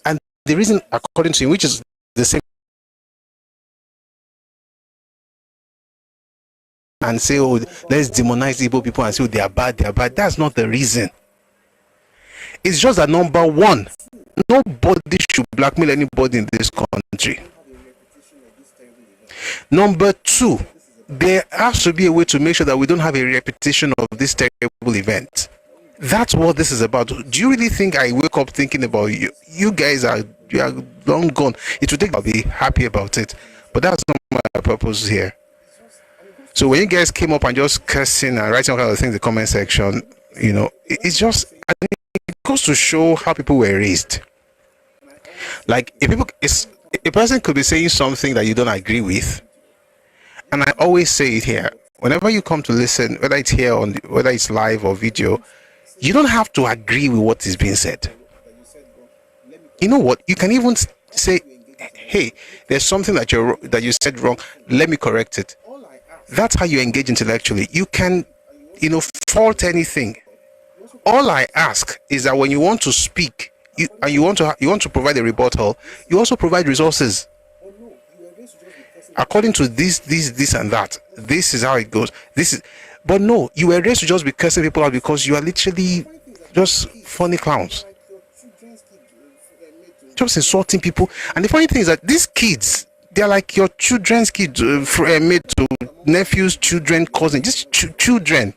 and the reason, according to him, which is the same, and say, oh, let's demonize Igbo people and say, oh, they are bad. That's not the reason. It's just that, number one, nobody should blackmail anybody in this country. Number two, there has to be a way to make sure that we don't have a repetition of this terrible event. That's what this is about. Do you really think I wake up thinking about you? You guys are long gone. It will take, I'll be happy about it, but that's not my purpose here. So when you guys came up and just cursing and writing all kinds of things in the comment section, it's just, it goes to show how people were raised. Like, a person could be saying something that you don't agree with, and I always say it here. Whenever you come to listen, whether it's here whether it's live or video, you don't have to agree with what is being said. You know what? You can even say, "Hey, there's something that you said wrong. Let me correct it." That's how you engage intellectually. You can, fault anything. All I ask is that when you want to speak, you want to provide a rebuttal, you also provide resources. According to this and that, this is how it goes. But no, you were raised to just be cursing people out because you are literally just funny clowns, just insulting people. And the funny thing is that these kids, they're like your children's kids, made to nephews, children, cousins, just children.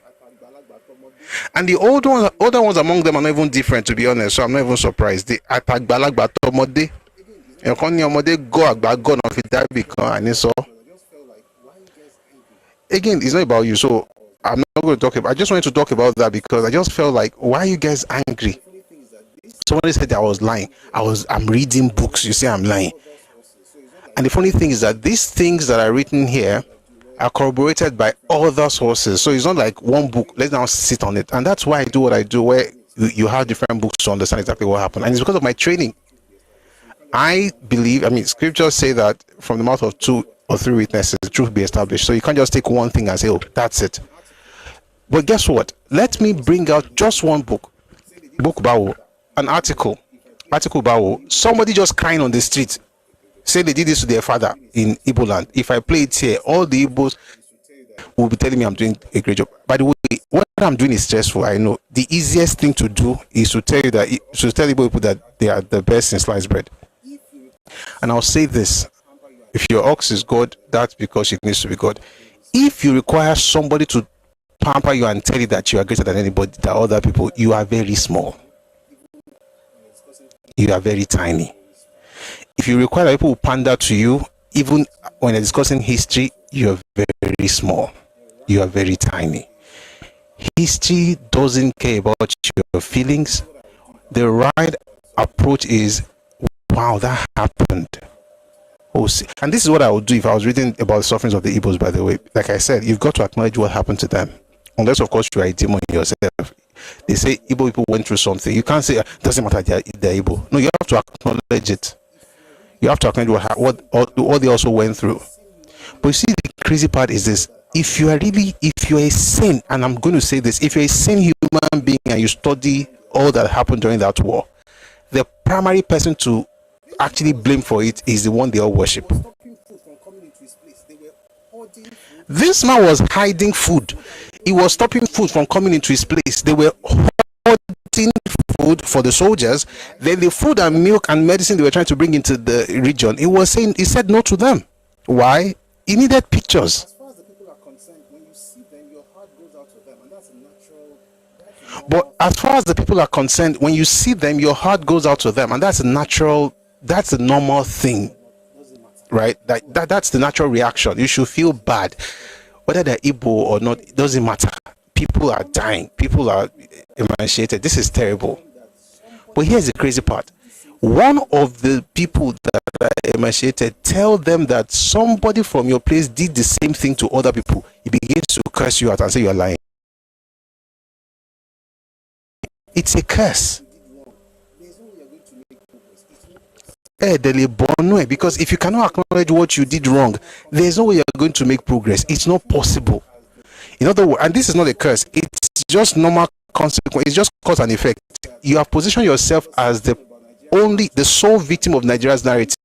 And the older ones among them are not even different, to be honest. So I'm not even surprised. They attack balagba tomode. Again, it's not about you, so I'm not going to talk about. I just wanted to talk about that because I just felt like, why are you guys angry? Somebody said that I was lying. I'm reading books. You say I'm lying. And the funny thing is that these things that are written here are corroborated by other sources. So it's not like one book, let's now sit on it. And that's why I do what I do, where you have different books to understand exactly what happened. And it's because of my training. I believe, scriptures say that from the mouth of 2 or 3 witnesses, the truth be established. So you can't just take one thing and say, oh, that's it. But guess what? Let me bring out just one book Bawo, an article Bawo, somebody just crying on the street, say they did this to their father in Igbo land. If I play it here, all the Igbos will be telling me I'm doing a great job. By the way, what I'm doing is stressful. I know the easiest thing to do is to tell Igbo people that they are the best in sliced bread. And I'll say this: if your ox is God, that's because it needs to be God. If you require somebody to pamper you and tell you that you are greater than anybody, that other people, you are very small. You are very tiny. If you require that people will pander to you, even when they're discussing history, you are very small. You are very tiny. History doesn't care about your feelings. The right approach is, wow, that happened. Oh, and this is what I would do if I was reading about the sufferings of the Igbos, by the way. Like I said, you've got to acknowledge what happened to them. Unless, of course, you are a demon yourself. They say Igbo people went through something. You can't say, it doesn't matter, they're Igbo. No, you have to acknowledge it. You have to acknowledge what they also went through. But you see, the crazy part is this: if you're a sane, and I'm going to say this, if you're a sane human being and you study all that happened during that war, the primary person to actually blame for it is the one they all worship. This man was hiding food. He was stopping food from coming into his place. They were hoarding food for the soldiers. Then the food and milk and medicine they were trying to bring into the region, he said no to them. Why? He needed pictures. As far as the people are concerned, when you see them, your heart goes out to them, and that's a natural. But as far as the people are concerned, when you see them, your heart goes out to them, and that's a natural. That's a normal thing, right? That's the natural reaction. You should feel bad, whether they're Igbo or not. It doesn't matter. people are dying, people are emaciated. This is terrible. But here's the crazy part. One of the people that are emaciated, tell them that somebody from your place did the same thing to other people. He begins to curse you out and say you're lying. It's a curse. Because if you cannot acknowledge what you did wrong, there's no way you're going to make progress. It's not possible. In other words, and this is not a curse, it's just normal consequence, it's just cause and effect. You have positioned yourself as the sole victim of Nigeria's narrative,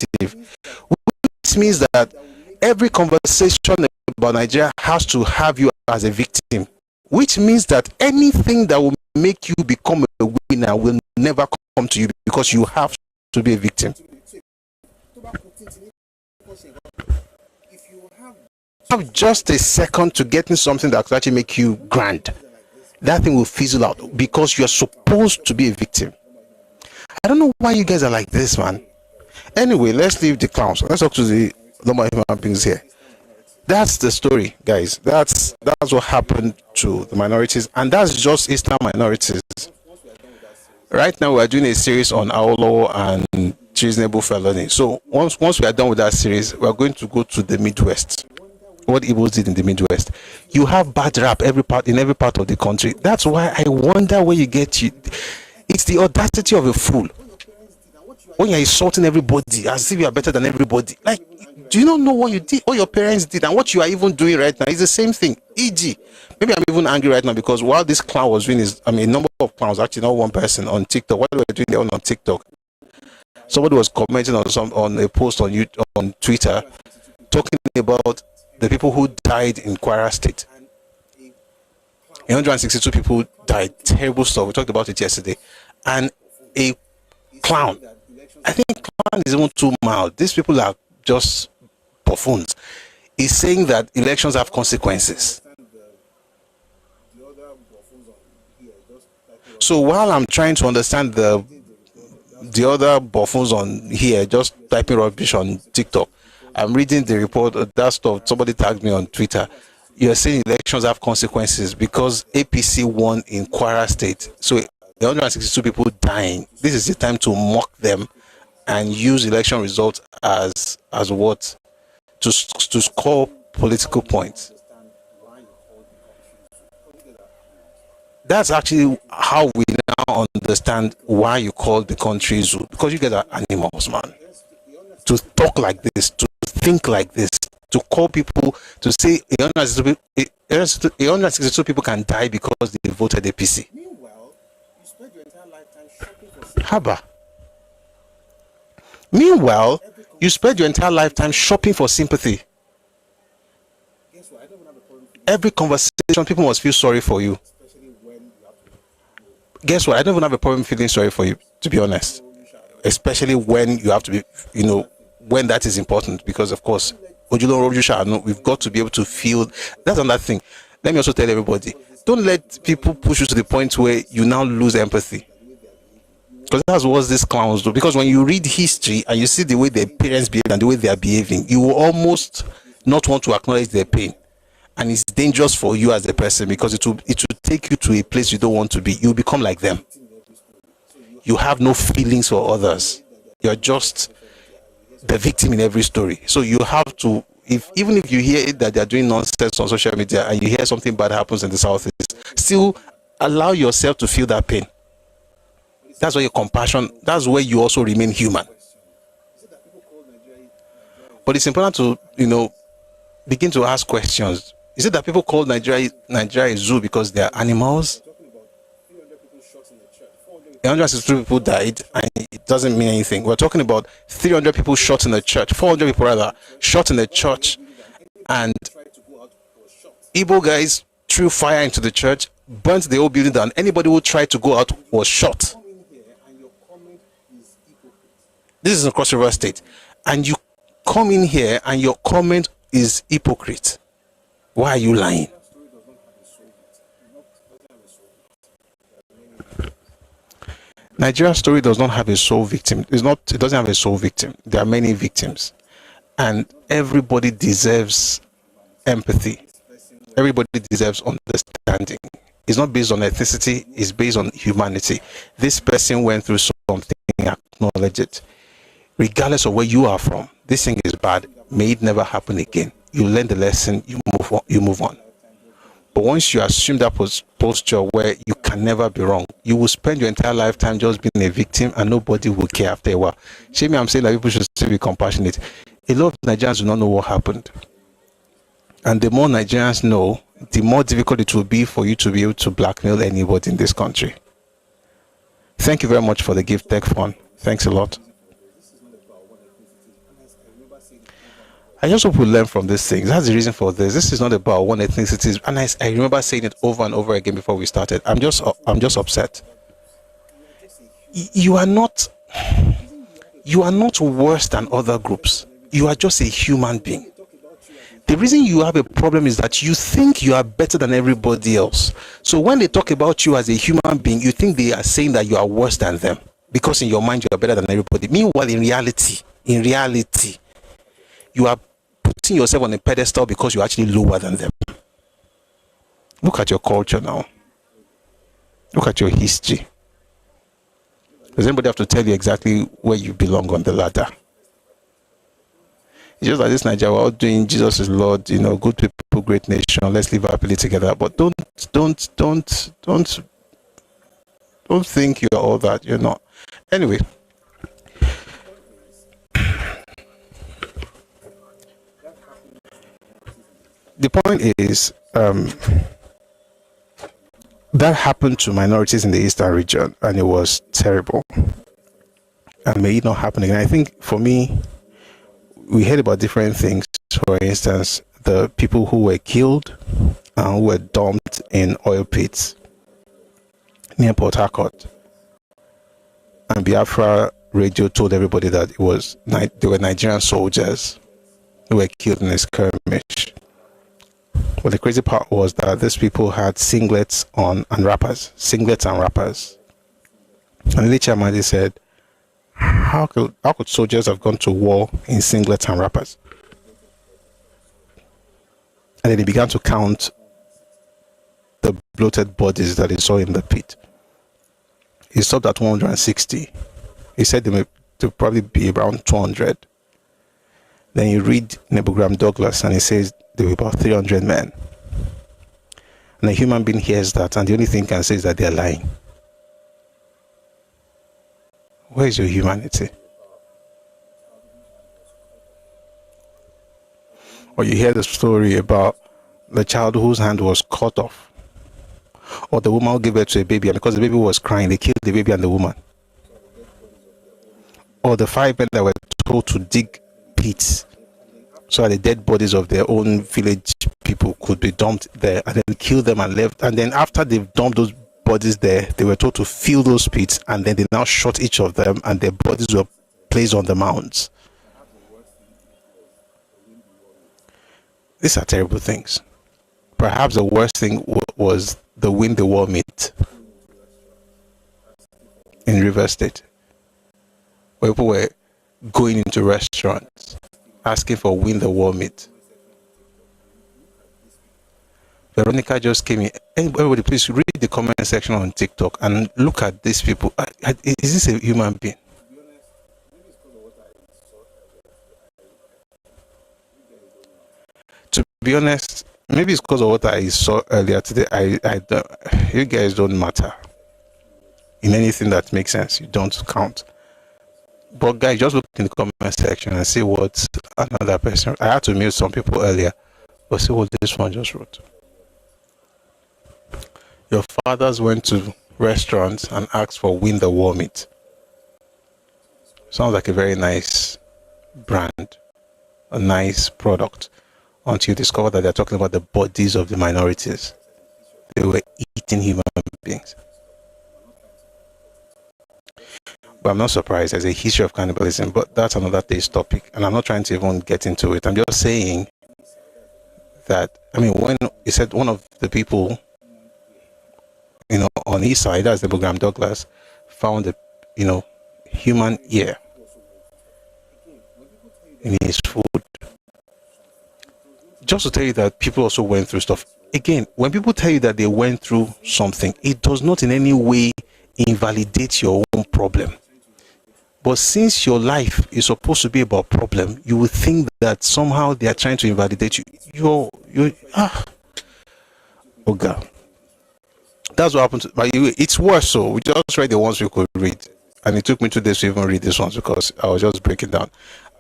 which means that every conversation about Nigeria has to have you as a victim, which means that anything that will make you become a winner will never come to you because you have to be a victim. If you have just a second to getting something that will actually make you grand, that thing will fizzle out because you are supposed to be a victim. I don't know why you guys are like this, man. Anyway, let's leave the clowns. Let's talk to the normal human beings here. That's the story, guys. That's what happened to the minorities, and that's just Eastern minorities. Right now, we are doing a series on our law and treasonable felony. So once we are done with that series, we are going to go to the Midwest. What Igbos did in the Midwest. You have bad rap in every part of the country. That's why I wonder where you get it. It's the audacity of a fool. When you're insulting everybody as if you are better than everybody. Like, do you not know what you did, what your parents did, and what you are even doing right now? It's the same thing. E.g., maybe I'm even angry right now because while this clown was doing a number of clowns, actually not one person on TikTok, while they were doing their own on TikTok, somebody was commenting on a post on Twitter talking about the people who died in Kwara State. 162 people died. Terrible stuff. We talked about it yesterday. And a clown. I think clown is even too mild. These people are just buffoons. He's saying that elections have consequences. So while I'm trying to understand the other buffoons on here just typing rubbish on TikTok, I'm reading the report, that stuff, somebody tagged me on Twitter. You're saying elections have consequences because APC won in Kwara State. So 162 people dying. This is the time to mock them and use election results as what? To score political points. That's actually how we now understand why you call the country zoo. Because you guys are animals, man. To talk like this, to think like this, to call people, to say 162 people can die because they voted APC. Haba. Meanwhile, you spend your entire lifetime shopping for sympathy. Every conversation, people must feel sorry for you. Guess what? I don't even have a problem feeling sorry for you, to be honest. Especially when you have to be, when that is important. Because, of course, we've got to be able to feel. That's another thing. Let me also tell everybody, don't let people push you to the point where you now lose empathy. Because that's what these clowns do. Because when you read history and you see the way their parents behave and the way they are behaving, you will almost not want to acknowledge their pain. And it's dangerous for you as a person because it will take you to a place you don't want to be. You'll become like them. You have no feelings for others. You're just the victim in every story. So you have to, even if you hear that they're doing nonsense on social media and you hear something bad happens in the Southeast, still allow yourself to feel that pain. That's where your compassion, that's where you also remain human. But it's important to, begin to ask questions. Is it that people call Nigeria a zoo because they are animals? 162 people died and it doesn't mean anything. We're talking about 300 people shot in a church, 400 people rather, shot in a church, and Igbo guys threw fire into the church, burnt the whole building down. Anybody who tried to go out was shot. This is in Cross River State. And you come in here and your comment is hypocrite. Why are you lying? Nigeria's story does not have a sole victim. It doesn't have a sole victim. There are many victims. And everybody deserves empathy. Everybody deserves understanding. It's not based on ethnicity, it's based on humanity. This person went through something, acknowledge it. Regardless of where you are from, this thing is bad. May it never happen again. You learn the lesson, you move on. But once you assume that posture where you can never be wrong, you will spend your entire lifetime just being a victim and nobody will care after a while. Shame, I'm saying that people should still be compassionate. A lot of Nigerians do not know what happened. And the more Nigerians know, the more difficult it will be for you to be able to blackmail anybody in this country. Thank you very much for the gift, Tech Fund. Thanks a lot. I just hope we learn from these things. That's the reason for this. This is not about one ethnicity. And I remember saying it over and over again before we started. I'm just upset. You are not worse than other groups. You are just a human being. The reason you have a problem is that you think you are better than everybody else. So when they talk about you as a human being, you think they are saying that you are worse than them because in your mind you are better than everybody. Meanwhile, in reality, you are putting yourself on a pedestal because you're actually lower than them. Look at your culture now. Look at your history. Does anybody have to tell you exactly where you belong on the ladder? It's just like this Nigeria, we're all doing Jesus is Lord, good people, great nation, let's live happily together. But don't think you're all that, you're not. Anyway. The point is, that happened to minorities in the Eastern region, and it was terrible. And may it not happen again. I think for me, we heard about different things. For instance, the people who were killed and who were dumped in oil pits near Port Harcourt. And Biafra radio told everybody that they were Nigerian soldiers who were killed in a skirmish. But the crazy part was that these people had singlets on and wrappers. And the chairman said, how could soldiers have gone to war in singlets and wrappers? And then he began to count the bloated bodies that he saw in the pit. He stopped at 160. He said there may probably be around 200. Then you read Nebugram Douglas and he says there were about 300 men. And a human being hears that and the only thing can say is that they're lying. Where is your humanity? Or you hear the story about the child whose hand was cut off. Or the woman who gave birth to a baby, and because the baby was crying, they killed the baby and the woman. Or the 5 men that were told to dig pits so that the dead bodies of their own village people could be dumped there, and then kill them and left. And then after they've dumped those bodies there, they were told to fill those pits, and then they now shot each of them and their bodies were placed on the mounds. These are terrible things. Perhaps the worst thing was the win the war meet in River State, where people were going into restaurants asking for win the war meet. Veronica just came in. Everybody, please read the comment section on TikTok and look at these people. Is this a human being? To be honest, maybe it's because of what I saw earlier today. You guys don't matter in anything that makes sense. You don't count. But guys, just look in the comment section and see what another person. I had to mute some people earlier, but see what this one just wrote. Your fathers went to restaurants and asked for win the war meat. Sounds like a very nice brand, a nice product, until you discover that they're talking about the bodies of the minorities. They were eating human beings. But I'm not surprised. There's a history of cannibalism, but that's another day's topic, and I'm not trying to even get into it. I'm just saying that, when he said one of the people, on his side, that's the program Douglas, found a, human ear in his food. just to tell you that people also went through stuff. Again, when people tell you that they went through something, it does not in any way invalidate your own problem. But since your life is supposed to be about problem, you would think that somehow they are trying to invalidate you. Oh God. That's what happened to, but it's worse. So we just read the ones we could read, and it took me 2 days to even read these ones because I was just breaking down.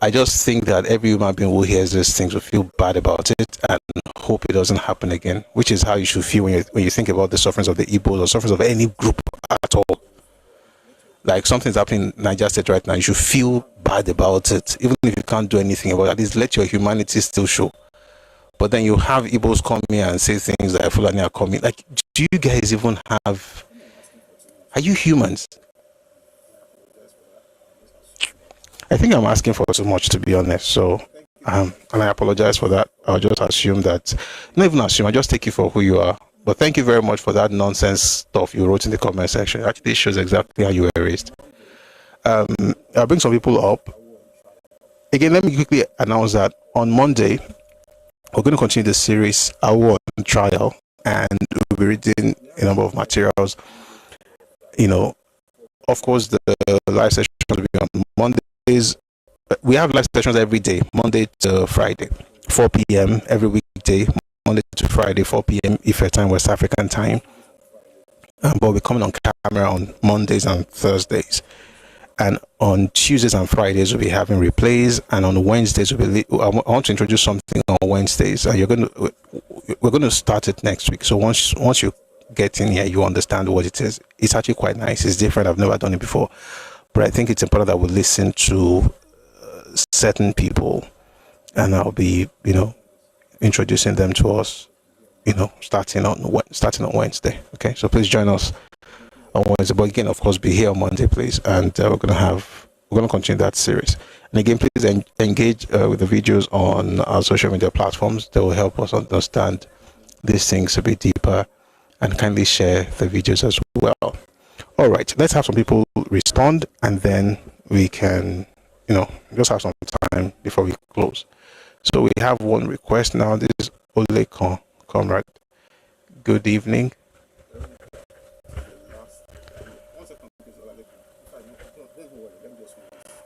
I just think that every human being who hears these things will feel bad about it and hope it doesn't happen again, which is how you should feel when you think about the sufferings of the Igbos or sufferings of any group at all. Like something's happening in Niger State right now, you should feel bad about it, even if you can't do anything about it. At least let your humanity still show. But then you have Igbos come here and say things like Fulani are coming. Like, do you guys even have? Are you humans? I think I'm asking for too much, to be honest. So, and I apologize for that. I'll just assume that, not even assume, I just take you for who you are. But thank you very much for that nonsense stuff you wrote in the comment section. Actually, it shows exactly how you were raised. I'll bring some people up. Again, let me quickly announce that on Monday, we're going to continue the series, Our on Trial, and we'll be reading a number of materials. You know, of course, the live session will be on Mondays. We have live sessions every day, Monday to Friday, 4 p.m. every weekday, Monday to Friday, 4 p.m. Ife time, West African time. But we're coming on camera on Mondays and Thursdays. And on Tuesdays and Fridays, we'll be having replays. And on Wednesdays, I want to introduce something on Wednesdays. And we're going to start it next week. So once you get in here, you understand what it is. It's actually quite nice. It's different. I've never done it before. But I think it's important that we listen to certain people. And I'll be, introducing them to us, starting on Wednesday. Okay, so please join us on Wednesday. But again, of course, be here on Monday, please. And we're gonna continue that series. And again, please engage with the videos on our social media platforms. They will help us understand these things a bit deeper, and kindly share the videos as well. All right, let's have some people respond, and then we can, just have some time before we close. So we have one request now. This is Ole Comrade. Good evening.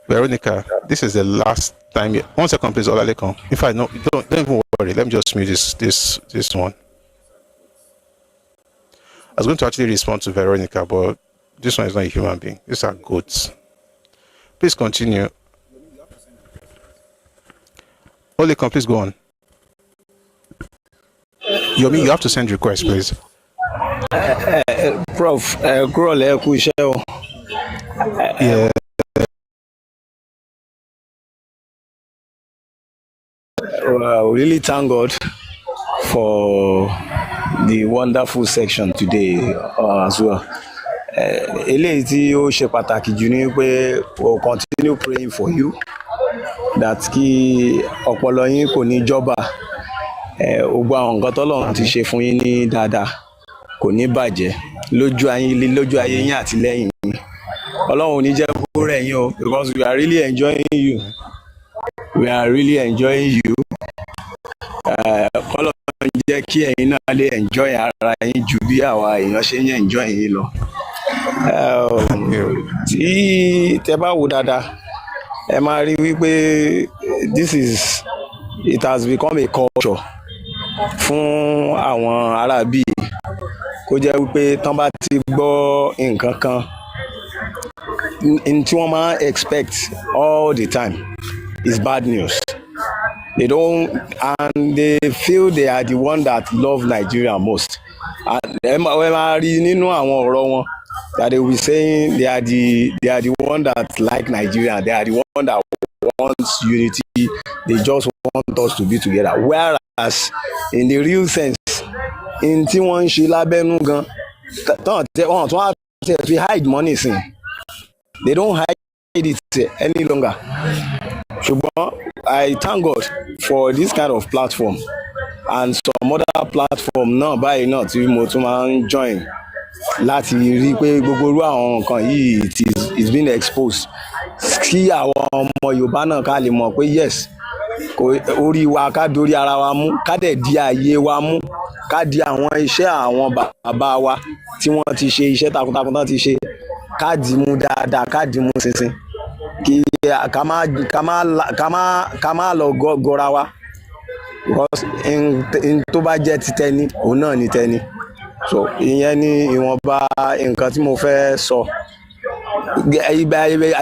Veronica, this is the last time. 1 second, please, Olalekon. In fact, no, don't even worry. Let me just mute this one. I was going to actually respond to Veronica, but this one is not a human being. These are goats. Please continue. Olalekon, please go on. You have to send requests, please. Prof, yeah. Really thank God for the wonderful section today as well. Eléyìí tí ó ṣe pàtàkì jù ni pé we'll continue praying for you that kí ọpọlọ yín kò ní jọba, gbogbo àwọn nǹkan t'Ọlọ́run ti ṣe fún yín ní dáadáa kò ní bàjẹ́ lójú ayé yín àti lẹ́yìn yín. Ọlọ́run ò ní jẹ́ kó rẹ̀ yín o, because we are really enjoying you. We are really enjoying you. Ọlọ́run jẹ́ kí ẹ̀yin náà lè enjoy ara yín ju bí àwa èèyàn ṣe ń enjoy yín lọ. Tí tẹ́ bá wò dáadáa, ẹ máa rí wípé it has become a culture fún àwọn ará bí kó jẹ́ wípé tán bá ti gbọ́ nǹkan kan tí wọ́n máa expect all the time is bad news. They feel they are the one that love Nigeria most. And ẹ máa rí nínú àwọn ọ̀rọ̀ wọn that they will be saying they are the one that like Nigeria. They are the one that wants unity. They just want us to be together. Whereas in the real sense, in tí wọ́n ń ṣe lábẹ́nú gan, wọ́n tún fi hide money sin. They don't hide it any longer. Ṣùgbọ́n I thank God for this kind of platform and some other platform náà báyìí náà tí mo tún máa ń join láti rí pé gbogbo irú àwọn nǹkan yìí is being exposed. Kí àwọn ọmọ Yorùbá náà ká lè mọ̀ pé yes, orí wa ká dorí ara wa mú ká dẹ̀ di ààyè wa mú ká di àwọn iṣẹ́ àwọn bàbá wa tí wọ́n ti ṣe iṣẹ́ takuntakun tán ti ṣe ká dì mú dáadáa ká dì mú ṣinṣin kí ká má lọ gọra wa because n tó bá jẹ́ ti tẹni òun náà ni tẹni so ìyẹn ni ìwọ̀nba nǹkan tí mo fẹ́ sọ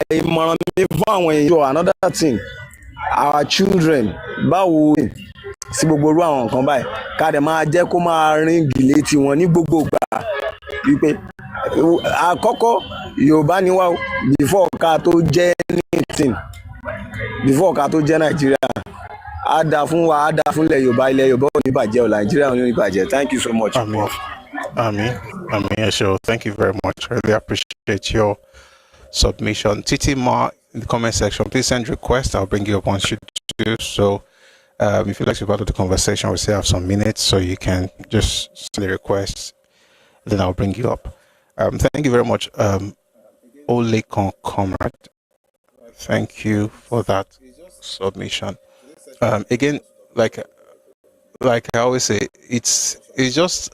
ìmọ̀ràn mi fún àwọn èèyàn another thing our children báwo sí gbogbo irú àwọn nǹkan báyìí ká dẹ̀ máa jẹ́ kó máa rin gìlé tiwọn ní gbogbo ìgbà wípé àkọ́kọ́ Yorùbá ni wá before ká tó jẹ́ anything before ká tó jẹ́ Nàìjíríà á dá fún wa á dá fúnlẹ̀ Yorùbá ilẹ̀ Yorùbá ò ní bàjẹ́ ò Nàìjíríà ò ní bàjẹ́. Thank you so much. Amen. Sure. Thank you very much. I really appreciate your submission. Titi Ma in the comment section, please send requests. I'll bring you up once you do so. If you'd like to be part of the conversation, we still have some minutes, so you can just send the requests, then I'll bring you up. Thank you very much, Olekon Comrade. Thank you for that submission. Again, like I always say, it's just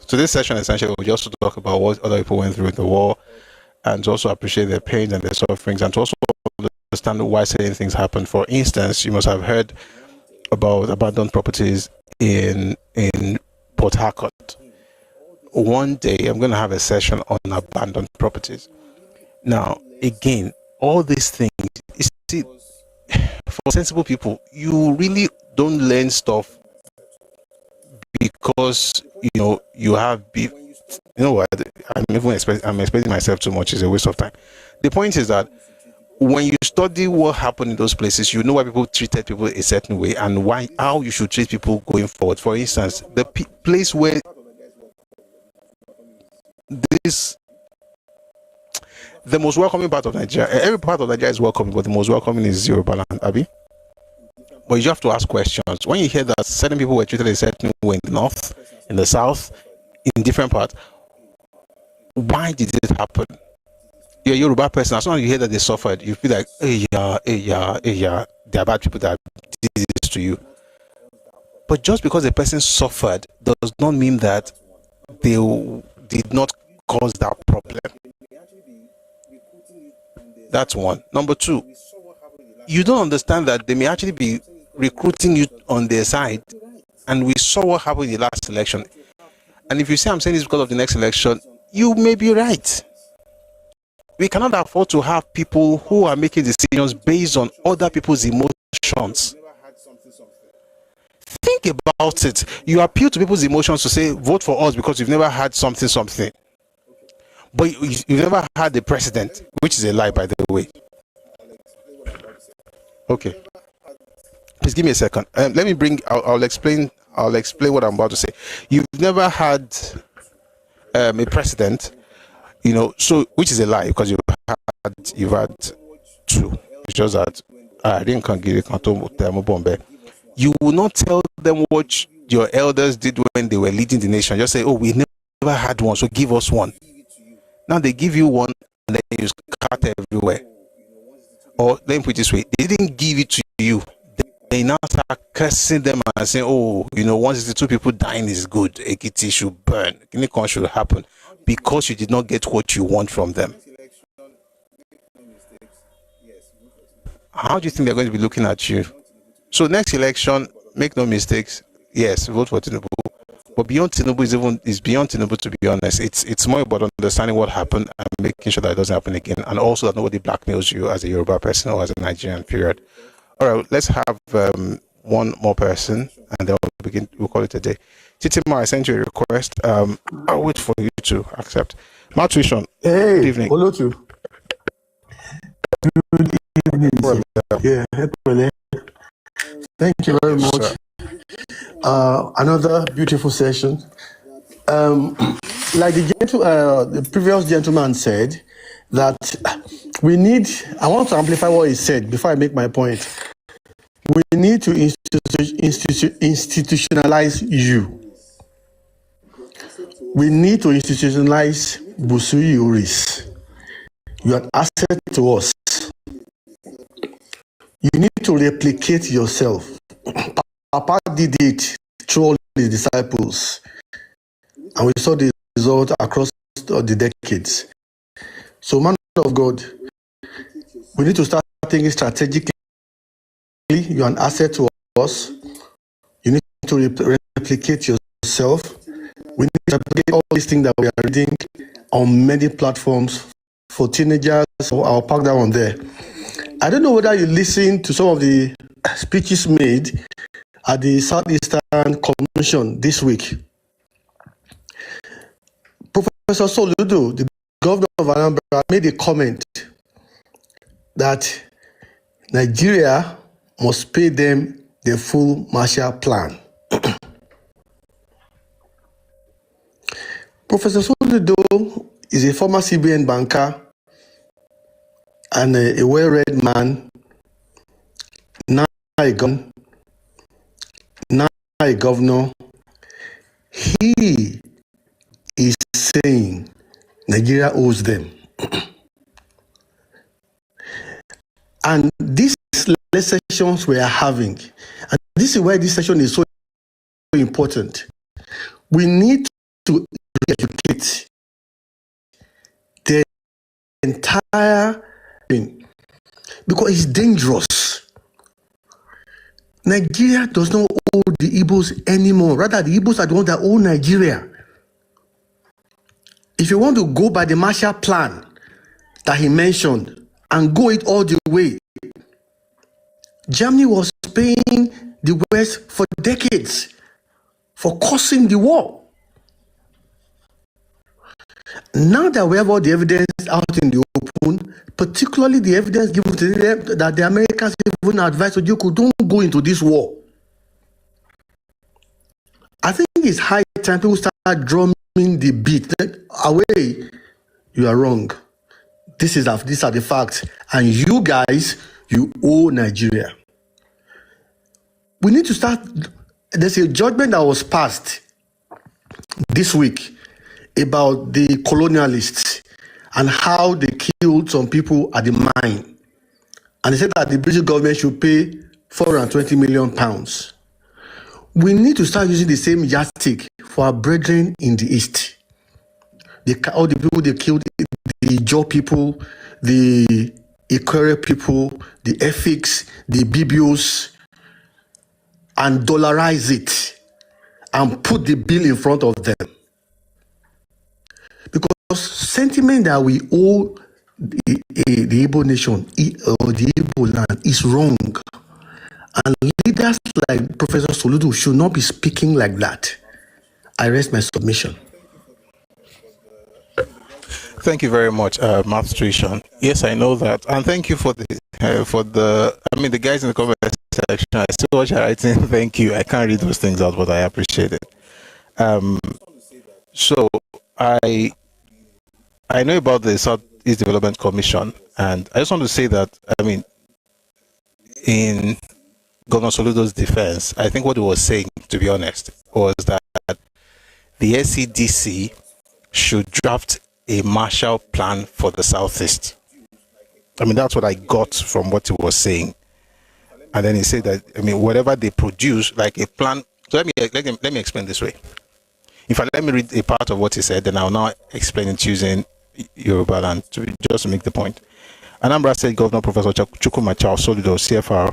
today's session essentially we just to talk about what other people went through in the war, and to also appreciate their pains and their sufferings, and to also understand why certain things happen. For instance, you must have heard about abandoned properties in Port Harcourt. One day I'm going to have a session on abandoned properties. Now, again, all these things, you see, for sensible people, you really don't learn stuff because you have beef. You know what? I'm expecting myself too much. It's a waste of time. The point is that when you study what happened in those places, you know why people treated people a certain way and how you should treat people going forward. For instance, the place where the most welcoming part of Nigeria, every part of Nigeria is welcoming, but the most welcoming is Yoruba land, Abi. But you have to ask questions. When you hear that certain people were treated a certain way in the north, in the south, in different parts, why did it happen? You're a Yoruba person. As soon as you hear that they suffered, you feel like, hey, yeah, there are bad people that did this to you. But just because a person suffered does not mean that they did not cause that problem. That's one. Number two, you don't understand that they may actually be recruiting you on their side, and we saw what happened in the last election. And if you say I'm saying this because of the next election, you may be right. We cannot afford to have people who are making decisions based on other people's emotions. Think about it. You appeal to people's emotions to say, vote for us because you've never had something. But you've never had a president, which is a lie, by the way. Okay. Please give me a second. Let me bring. I'll explain what I'm about to say. You've never had a president, so which is a lie because you've had two. It's just that I didn't get. You will not tell them what your elders did when they were leading the nation. Just say, "Oh, we never had one, so give us one." Now they give you one, and then you cut everywhere. Or let me put it this way: they didn't give it to you. They now start cursing them and saying, "Oh, 162 people dying is good. Ekiti should burn. Anything should happen," because you did not get what you want from them. How do you think they're going to be looking at you? So next election, make no mistakes. Yes, vote for Tinubu. But beyond Tinubu is beyond Tinubu, to be honest. It's more about understanding what happened and making sure that it doesn't happen again, and also that nobody blackmails you as a Yoruba person or as a Nigerian. Period. All right, let's have one more person, and then we'll call it a day. Titima, I sent you a request. I'll wait for you to accept. Maltuition. Hey, good evening. Hello to. Good evening. Well, yeah, thank you very much. Another beautiful session. Like the previous gentleman said, that I want to amplify what he said before I make my point. We need to institutionalize you. We need to institutionalize Busui Uris. You are an asset to us. You need to replicate yourself. Papa did it through all his disciples, and we saw the result across the decades. So, man of God, we need to start thinking strategically. You're an asset to us. You need to replicate yourself. We need to replicate all these things that we are reading on many platforms for teenagers. So I'll park that one there. I don't know whether you listened to some of the speeches made at the Southeastern Commission this week. Professor Soludo, the governor of Anambra, made a comment that Nigeria must pay them the full Marshall Plan. Professor Soludo is a former CBN banker and a well-read man, now a governor. He is saying Nigeria owes them. And these sessions we are having, and this is why this session is so important. We need to educate the entire thing because it's dangerous. Nigeria does not owe the Igbos anymore. Rather, the Igbos are the ones that owe Nigeria. If you want to go by the Marshall Plan that he mentioned and go it all the way, Germany was paying the West for decades for causing the war. Now that we have all the evidence out in the open, particularly the evidence given to them that the Americans even advised you could don't go into this war. I think it's high time people start drumming the beat. Away, you are wrong. These are the facts. And you guys, you owe Nigeria. We need to start. There's a judgment that was passed this week about the colonialists and how they killed some people at the mine. And they said that the British government should pay £420 million. We need to start using the same yardstick for our brethren in the East. All the people they killed, the Jaw people, the Ikere people, the Efiks, the Bibios, and dollarize it and put the bill in front of them. Because sentiment that we owe the Igbo nation or the Igbo land is wrong. And leaders like Professor Soludo should not be speaking like that. I rest my submission. Thank you very much, Mathematician. Yes, I know that, and thank you for the the guys in the comment section. I still watch your writing. Thank you. I can't read those things out, but I appreciate it. So I know about the Southeast Development Commission, and I just want to say that in Governor Soludo's defense, I think what he was saying, to be honest, was that the SCDC should draft a Marshall Plan for the Southeast. That's what I got from what he was saying. And then he said that, whatever they produce, like a plan. So let me explain this way. In fact, let me read a part of what he said, then I'll now explain it using Yoruba land just to make the point. Anambra State Governor Professor Chukwumacha Soludo, CFR,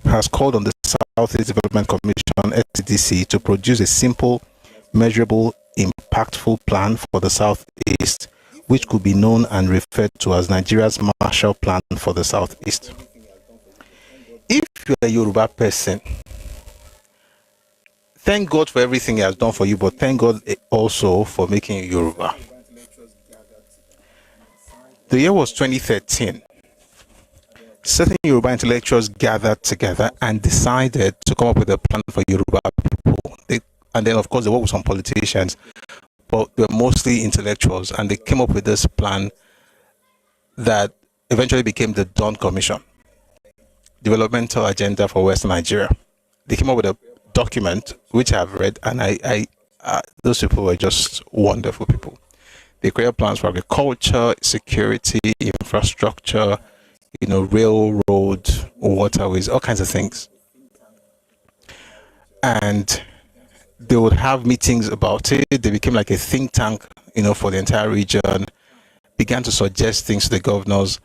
has called on the Southeast Development Commission, SCDC, to produce a simple, measurable, impactful plan for the Southeast, which could be known and referred to as Nigeria's Marshall Plan for the Southeast. If you're a Yoruba person, thank God for everything he has done for you, but thank God also for making you Yoruba. The year was 2013. Certain Yoruba intellectuals gathered together and decided to come up with a plan for Yoruba people. And then, of course, they worked with some politicians, but they were mostly intellectuals, and they came up with this plan that eventually became the Dawn Commission, Developmental Agenda for Western Nigeria. They came up with a document which I've read, and those people were just wonderful people. They created plans for agriculture, security, infrastructure, railroad, waterways, all kinds of things. And they would have meetings about it. They became like a think tank, for the entire region, began to suggest things to the governors.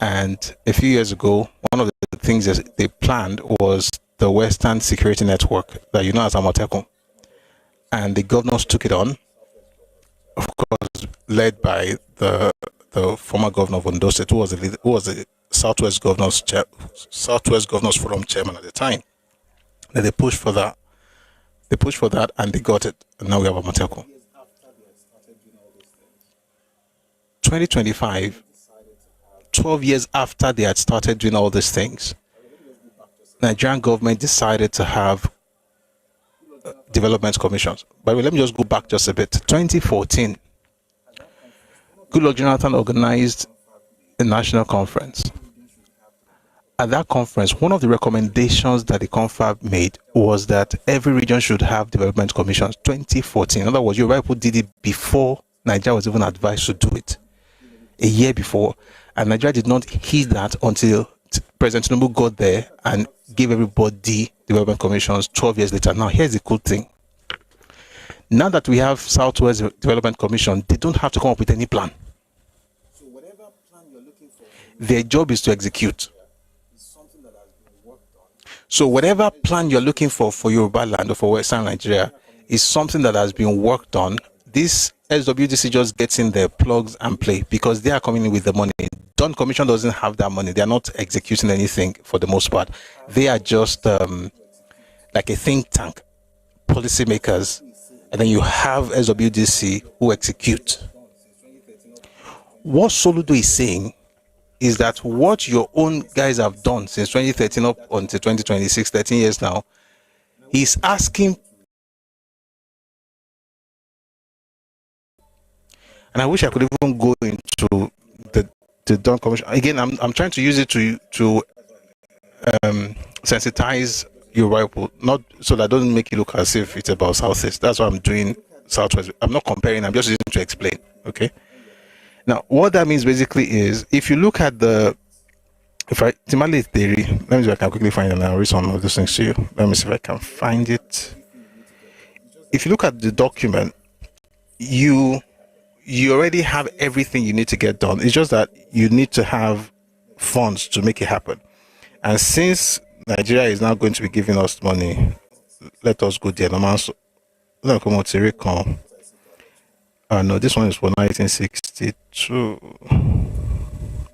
And a few years ago, one of the things that they planned was the Western Security Network that as Amotekun. And the governors took it on, of course, led by the former governor of Ondo State, who was the Southwest Governors Forum chairman at the time. Then they pushed for that. And they got it. And now we have Amotekun. 2025, 12 years after they had started doing all these things, Nigerian government decided to have development commissions. By the way, let me just go back just a bit. 2014, Goodluck Jonathan organized a national conference. At that conference, one of the recommendations that the confab made was that every region should have development commissions. 2014. In other words, Yoruba people did it before Nigeria was even advised to do it. A year before. And Nigeria did not heed that until President Tinubu got there and gave everybody development commissions 12 years later. Now, here's the cool thing. Now that we have Southwest Development Commission, they don't have to come up with any plan. So whatever plan you're looking for, their job is to execute. So whatever plan you're looking for Yoruba land or for Western Nigeria is something that has been worked on. This SWDC just gets in there, plugs and play, because they are coming in with the money. Dawn Commission doesn't have that money. They are not executing anything for the most part. They are just like a think tank, policymakers, and then you have SWDC who execute. What Soludo is saying is that what your own guys have done since 2013 up until 2026, 13 years now, he's asking. And I wish I could even go into the Dawn Commission. Again, I'm trying to use it to sensitize Yoruba people, not so that doesn't make it look as if it's about Southeast. That's why I'm doing Southwest. I'm not comparing, I'm just using it to explain. Okay. Now, what that means basically is, if you look at Timali theory, let me see if I can quickly find it and I'll read some of those things to you. Let me see if I can find it. If you look at the document, you already have everything you need to get done. It's just that you need to have funds to make it happen. And since Nigeria is now going to be giving us money, let us go there. No, this one is for 1962.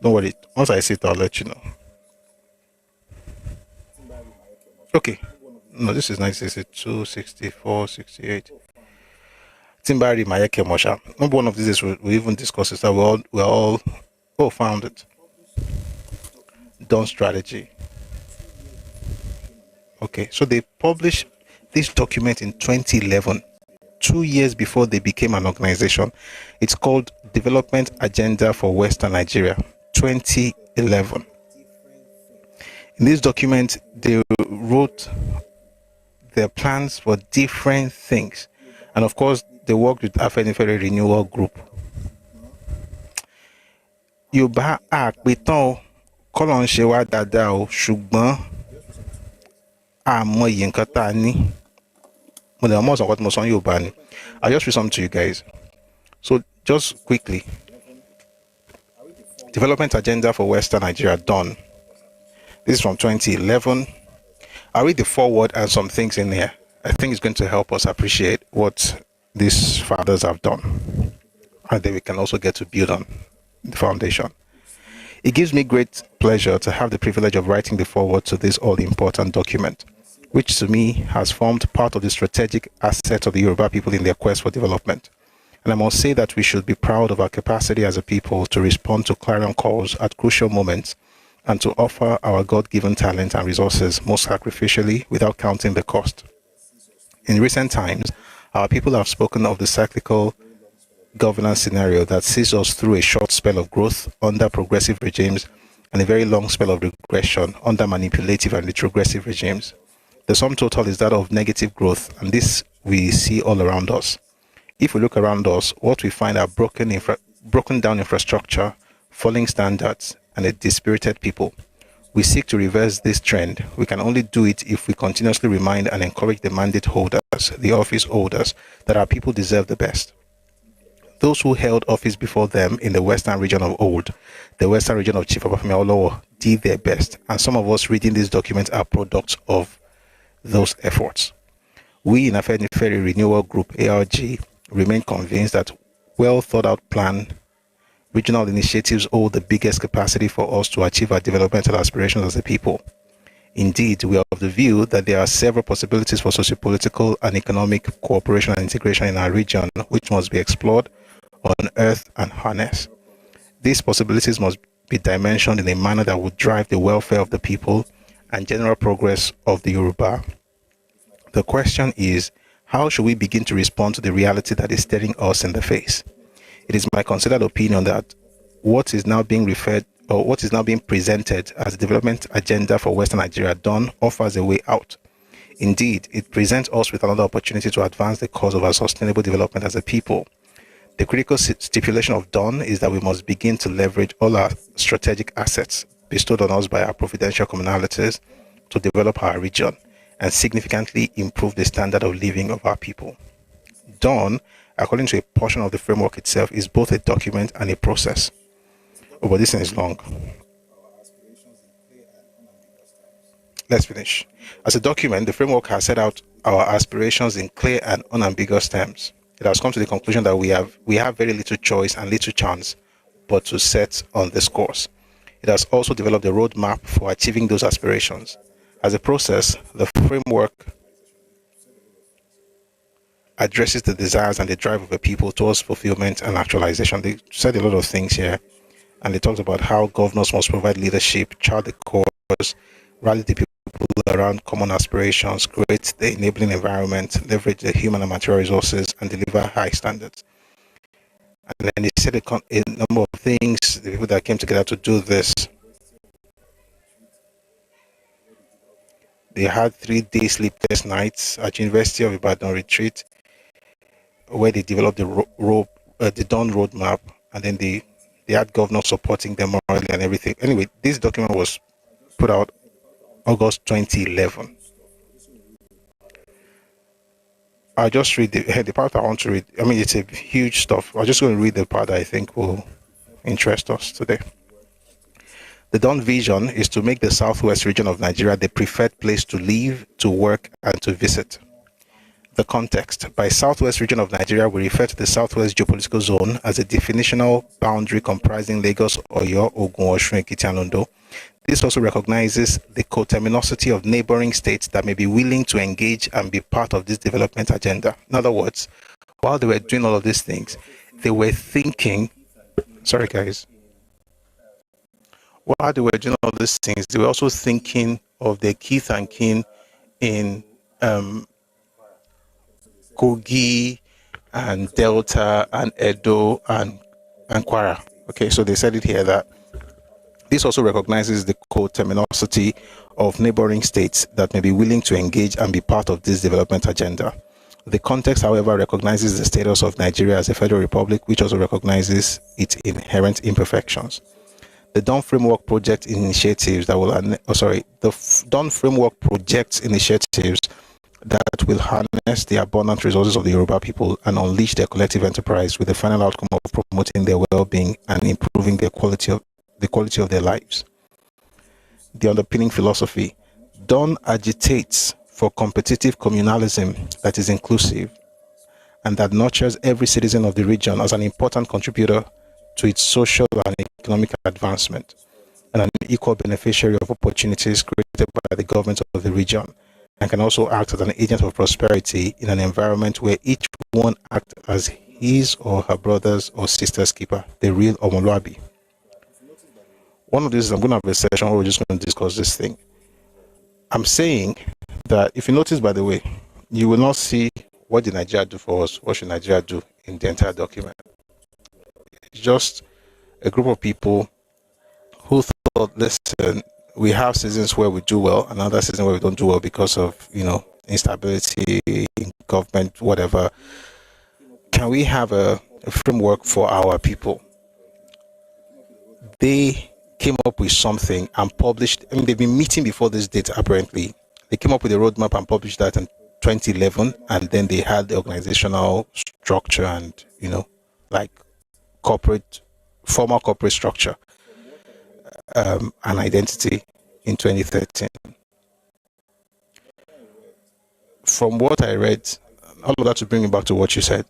Don't worry. Once I see it, I'll let you know. Okay. No, this is 1962, 64, 68. Timbari Mayeke Mosha. Maybe one of these days we'll even discuss it. So we're all found it. Dawn strategy. Okay, so they published this document in 2011, 2 years before they became an organization. It's called Development Agenda for Western Nigeria, 2011. In this document, they wrote their plans for different things. And of course, they worked with Afenifere Renewal Group. Yorùbá àpètàn kọ́lọ̀ ń ṣe wá dáadáa o, ṣùgbọ́n àmọ̀yé nǹkan tá a ní. Mo dẹ̀ mọ̀ sọ̀kọ́ tí mo sọ ní Yorùbá ni. I'll just read something to you guys. So just quickly. Development Agenda for Western Nigeria, Dawn. This is from 2011. I'll read the foreword and some things in here. I think it's going to help us appreciate what these fathers have done. And then we can also get to build on the foundation. It gives me great pleasure to have the privilege of writing the foreword to this all-important document, which to me has formed part of the strategic asset of the Yoruba people in their quest for development. And I must say that we should be proud of our capacity as a people to respond to clarion calls at crucial moments and to offer our God-given talent and resources most sacrificially without counting the cost. In recent times, our people have spoken of the cyclical governance scenario that sees us through a short spell of growth under progressive regimes and a very long spell of regression under manipulative and retrogressive regimes. The sum total is that of negative growth, and this we see all around us. If we look around us, what we find are broken down infrastructure, falling standards, and a dispirited people. We seek to reverse this trend. We can only do it if we continuously remind and encourage the mandate holders, the office holders, that our people deserve the best. Those who held office before them in the western region of old, the western region of Chief Obafemi Awolowo, did their best, and some of us reading these documents are products of those efforts. We in Afenifere Renewal Group, ARG, remain convinced that well thought out plan regional initiatives hold the biggest capacity for us to achieve our developmental aspirations as a people. Indeed, we are of the view that there are several possibilities for socio-political and economic cooperation and integration in our region, which must be explored, unearthed, and harnessed. These possibilities must be dimensioned in a manner that would drive the welfare of the people and general progress of the Yoruba. The question is, how should we begin to respond to the reality that is staring us in the face? It is my considered opinion that what is now being presented as a development agenda for Western Nigeria done offers a way out. Indeed, it presents us with another opportunity to advance the cause of our sustainable development as a people. The critical stipulation of Dawn is that we must begin to leverage all our strategic assets bestowed on us by our providential communalities to develop our region and significantly improve the standard of living of our people. Dawn, according to a portion of the framework itself, is both a document and a process. Oh, but this thing is long. Let's finish. As a document, the framework has set out our aspirations in clear and unambiguous terms. It has come to the conclusion that we have very little choice and little chance but to set on this course. It has also developed a roadmap for achieving those aspirations. As a process, the framework addresses the desires and the drive of the people towards fulfillment and actualization. They said a lot of things here, and they talked about how governors must provide leadership, chart the course, rally the people around common aspirations, create the enabling environment, leverage the human and material resources, and deliver high standards. And then they said a number of things, the people that came together to do this. They had 3-day sleepless nights at University of Ibadan retreat, where they developed the Dawn roadmap, and then they had governors supporting them morally and everything. Anyway, this document was put out August 2011. I'll just read the part I want to read. I mean, it's a huge stuff. I'm just going to read the part that I think will interest us today. The Dawn vision is to make the southwest region of Nigeria the preferred place to live, to work, and to visit. The context. By southwest region of Nigeria, we refer to the southwest geopolitical zone as a definitional boundary comprising Lagos, Oyo, Ogun, Osun, Ekiti, and Ondo. This also recognizes the coterminosity of neighboring states that may be willing to engage and be part of this development agenda. In other words, while they were doing all of these things, they were thinking, sorry guys, while they were doing all these things, they were also thinking of their kith and kin in Kogi and Delta and Edo and Kwara. Okay, so they said it here that this also recognizes the coterminosity of neighboring states that may be willing to engage and be part of this development agenda. The context, however, recognizes the status of Nigeria as a federal republic, which also recognizes its inherent imperfections. The Dawn Framework project initiatives that will, Dawn Framework projects initiatives that will harness the abundant resources of the Yoruba people and unleash their collective enterprise with the final outcome of promoting their well-being and improving the quality of their lives. The underpinning philosophy. Dawn agitates for competitive communalism that is inclusive and that nurtures every citizen of the region as an important contributor to its social and economic advancement and an equal beneficiary of opportunities created by the government of the region, and can also act as an agent of prosperity in an environment where each one acts as his or her brother's or sister's keeper, the real Omoluabi. One of these, I'm going to have a session where we're just going to discuss this thing. I'm saying that if you notice, by the way, you will not see what did Nigeria do for us, what should Nigeria do in the entire document. It's just a group of people who thought, listen, we have seasons where we do well, and other seasons where we don't do well because of, instability in government, whatever. Can we have a framework for our people? They came up with something and published. I mean, they've been meeting before this date, apparently. They came up with a roadmap and published that in 2011, and then they had the organizational structure and, like formal corporate structure and identity in 2013. From what I read, all of that to bring me back to what you said.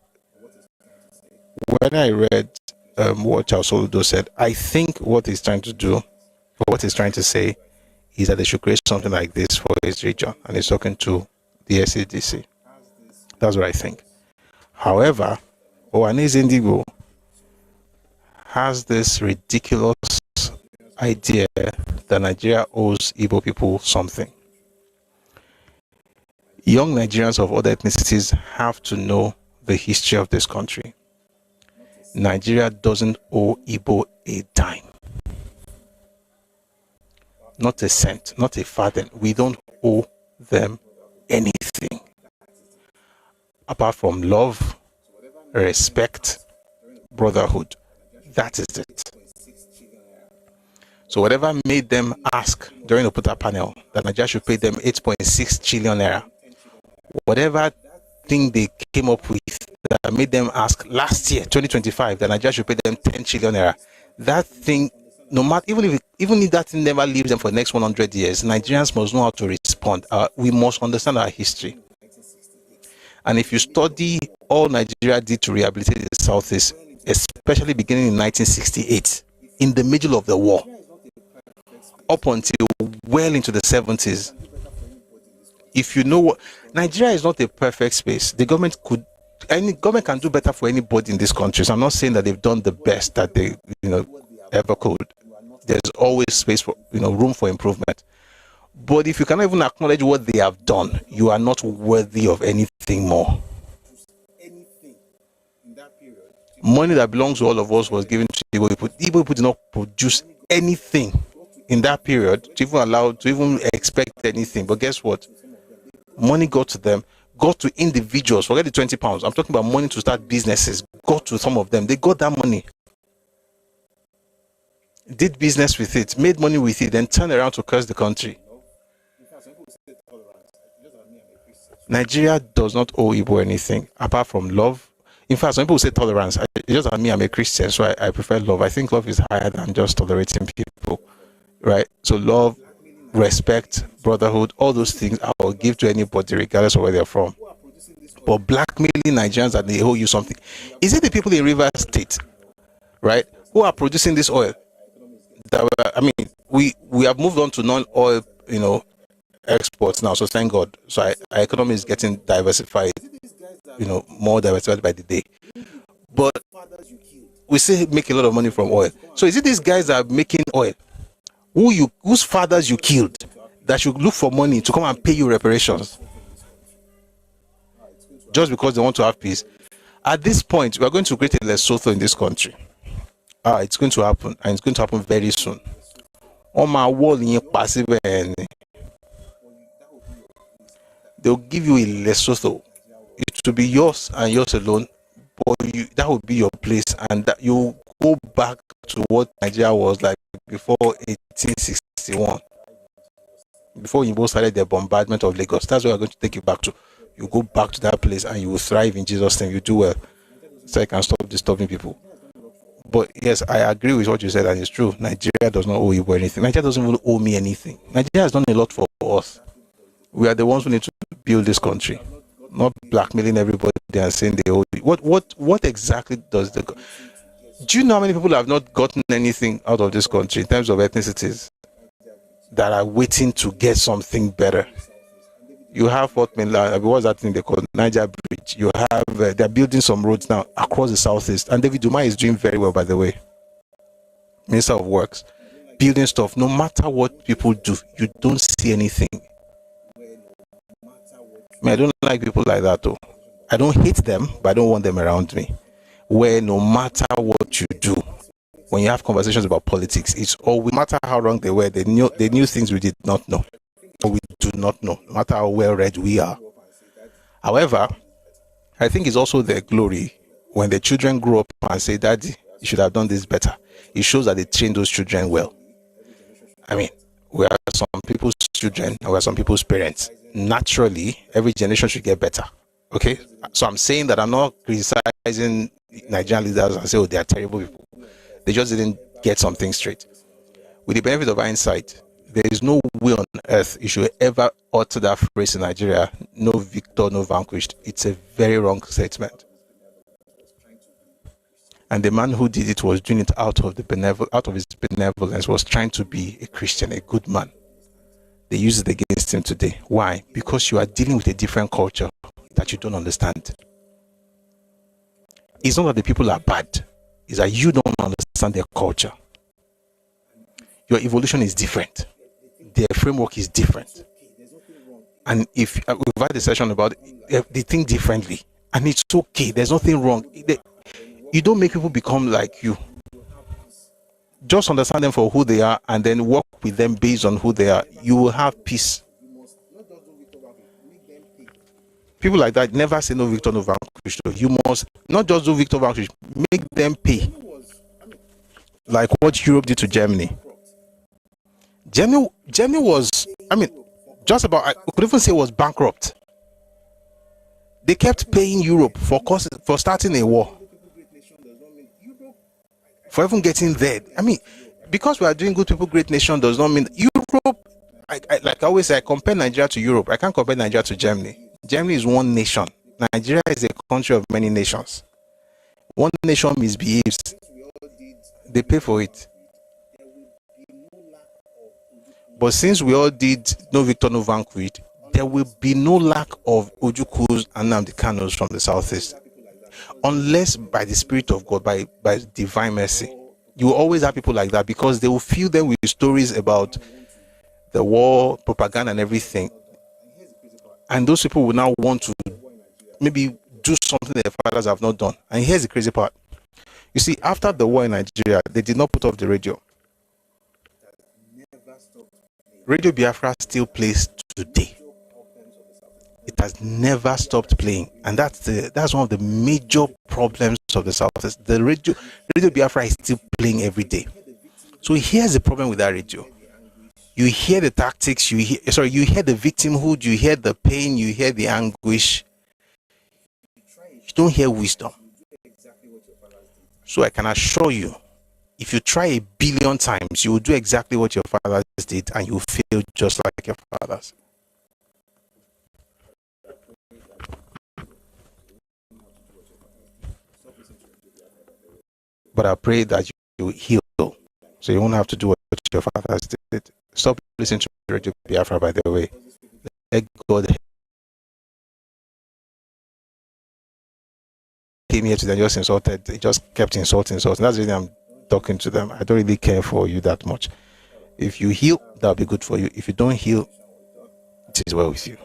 When I read what Charles Oludo said, I think what he's trying to do, or what he's trying to say, is that they should create something like this for his region, and he's talking to the SADC. That's what I think. However, Owanis Indigo has this ridiculous idea that Nigeria owes Igbo people something. Young Nigerians of other ethnicities have to know the history of this country. Nigeria doesn't owe Igbo a dime. Not a cent, not a farthing. We don't owe them anything. Apart from love, respect, brotherhood. That is it. So whatever made them ask during the Oputa panel that Nigeria should pay them 8.6 trillion naira, whatever thing they came up with that made them ask last year, 2025, that Nigeria should pay them 10 trillion naira, that thing, no matter, even if that thing never leaves them for the next 100 years, Nigerians must know how to respond. We must understand our history. And if you study all Nigeria did to rehabilitate the Southeast, especially beginning in 1968, in the middle of the war, up until well into the 70s, if you know what, Nigeria is not a perfect space. The government can do better for anybody in this country. So I'm not saying that they've done the best that they, ever could. There's always space for, room for improvement. But if you cannot even acknowledge what they have done, you are not worthy of anything more. Money that belongs to all of us was given to Igbo people. Igbo people did not produce anything in that period to even expect anything. But guess what? Money got to them, got to individuals. Forget the 20 pounds. I'm talking about money to start businesses. Got to some of them. They got that money, did business with it, made money with it, then turned around to curse the country. Nigeria does not owe Igbo anything apart from love. In fact, some people say tolerance. Just like me, I'm a Christian, so I prefer love. I think love is higher than just tolerating people, right? So love, respect, brotherhood, all those things I will give to anybody regardless of where they're from. But blackmailing Nigerians that they owe you something. Is it the people in Rivers State, right, who are producing this oil? We have moved on to non-oil, exports now, so thank God. So our economy is getting diversified, more diversified by the day. But we still make a lot of money from oil. So is it these guys that are making oil, whose fathers you killed, that should look for money to come and pay you reparations just because they want to have peace? At this point, we are going to create a Lesotho in this country. It's going to happen, and it's going to happen very soon. On my wall in passive, they'll give you a Lesotho. It will be yours and yours alone, but that will be your place, and that you go back to what Nigeria was like before 1861, before you both started the bombardment of Lagos. That's what we're going to take you back to. You go back to that place and you will thrive in Jesus' name. You do well, so I can stop disturbing people. But yes, I agree with what you said, and it's true. Nigeria does not owe you anything. Nigeria doesn't even owe me anything. Nigeria has done a lot for us. We are the ones who need to build this country, not blackmailing everybody and saying they owe you. What exactly does do you know how many people have not gotten anything out of this country in terms of ethnicities that are waiting to get something better? You have what's that thing they call Niger Bridge? You have they're building some roads now across the southeast, and David Umar is doing very well, by the way. Minister of Works, building stuff. No matter what people do, you don't see anything. I don't like people like that, though. I don't hate them, but I don't want them around me. Where no matter what you do, when you have conversations about politics, it's always, no matter how wrong they were, they knew things we did not know. Or we do not know, no matter how well read we are. However, I think it's also their glory when the children grow up and say, Daddy, you should have done this better. It shows that they train those children well. I mean, we are some people's children and we are some people's parents. Naturally, every generation should get better. Okay? So I'm saying that I'm not criticizing Nigerian leaders and say, oh, they are terrible people. They just didn't get something straight. With the benefit of hindsight, there is no way on earth you should ever utter that phrase in Nigeria, no victor, no vanquished. It's a very wrong statement. And the man who did it was doing it out of his benevolence, was trying to be a Christian, a good man. They use it against him today. Why? Because you are dealing with a different culture that you don't understand. It's not that the people are bad, it's that you don't understand their culture. Your evolution is different. Their framework is different. And if we've had a session about it, they think differently. And it's okay. There's nothing wrong. You don't make people become like you. Just understand them for who they are and then work with them based on who they are. You will have peace. People like that never say no victor, no vanquished. You must not just do victor, vanquished. Make them pay. Like what Europe did to Germany. Germany was, I mean, just about, I could even say was bankrupt. They kept paying Europe for starting a war. For even getting there. I mean, because we are doing good people, great nation does not mean Europe. Like I always say, I compare Nigeria to Europe. I can't compare Nigeria to Germany. Germany is one nation. Nigeria is a country of many nations. One nation misbehaves, they pay for it. But since we all did no victor, no vanquished, there will be no lack of Ojukus and Nnamdi Kanos from the southeast. Unless by the Spirit of God, by divine mercy. You will always have people like that because they will fill them with stories about the war, propaganda and everything. And those people will now want to maybe do something their fathers have not done. And here's the crazy part. You see, after the war in Nigeria, they did not put off the radio. Radio Biafra still plays today. It has never stopped playing, and that's one of the major problems of the South. The radio Biafra is still playing every day. So here's the problem with that radio. You hear the tactics, you hear the victimhood, you hear the pain, you hear the anguish. You don't hear wisdom. So I can assure you, if you try 1 billion times, you will do exactly what your fathers did, and you will fail just like your fathers. But I pray that you heal, so you won't have to do what your fathers did. Stop listening to Radio Biafra, by the way. Let God came here today and just insulted. He just kept insulting. That's the reason I'm talking to them. I don't really care for you that much. If you heal, that'll be good for you. If you don't heal, it is well with you.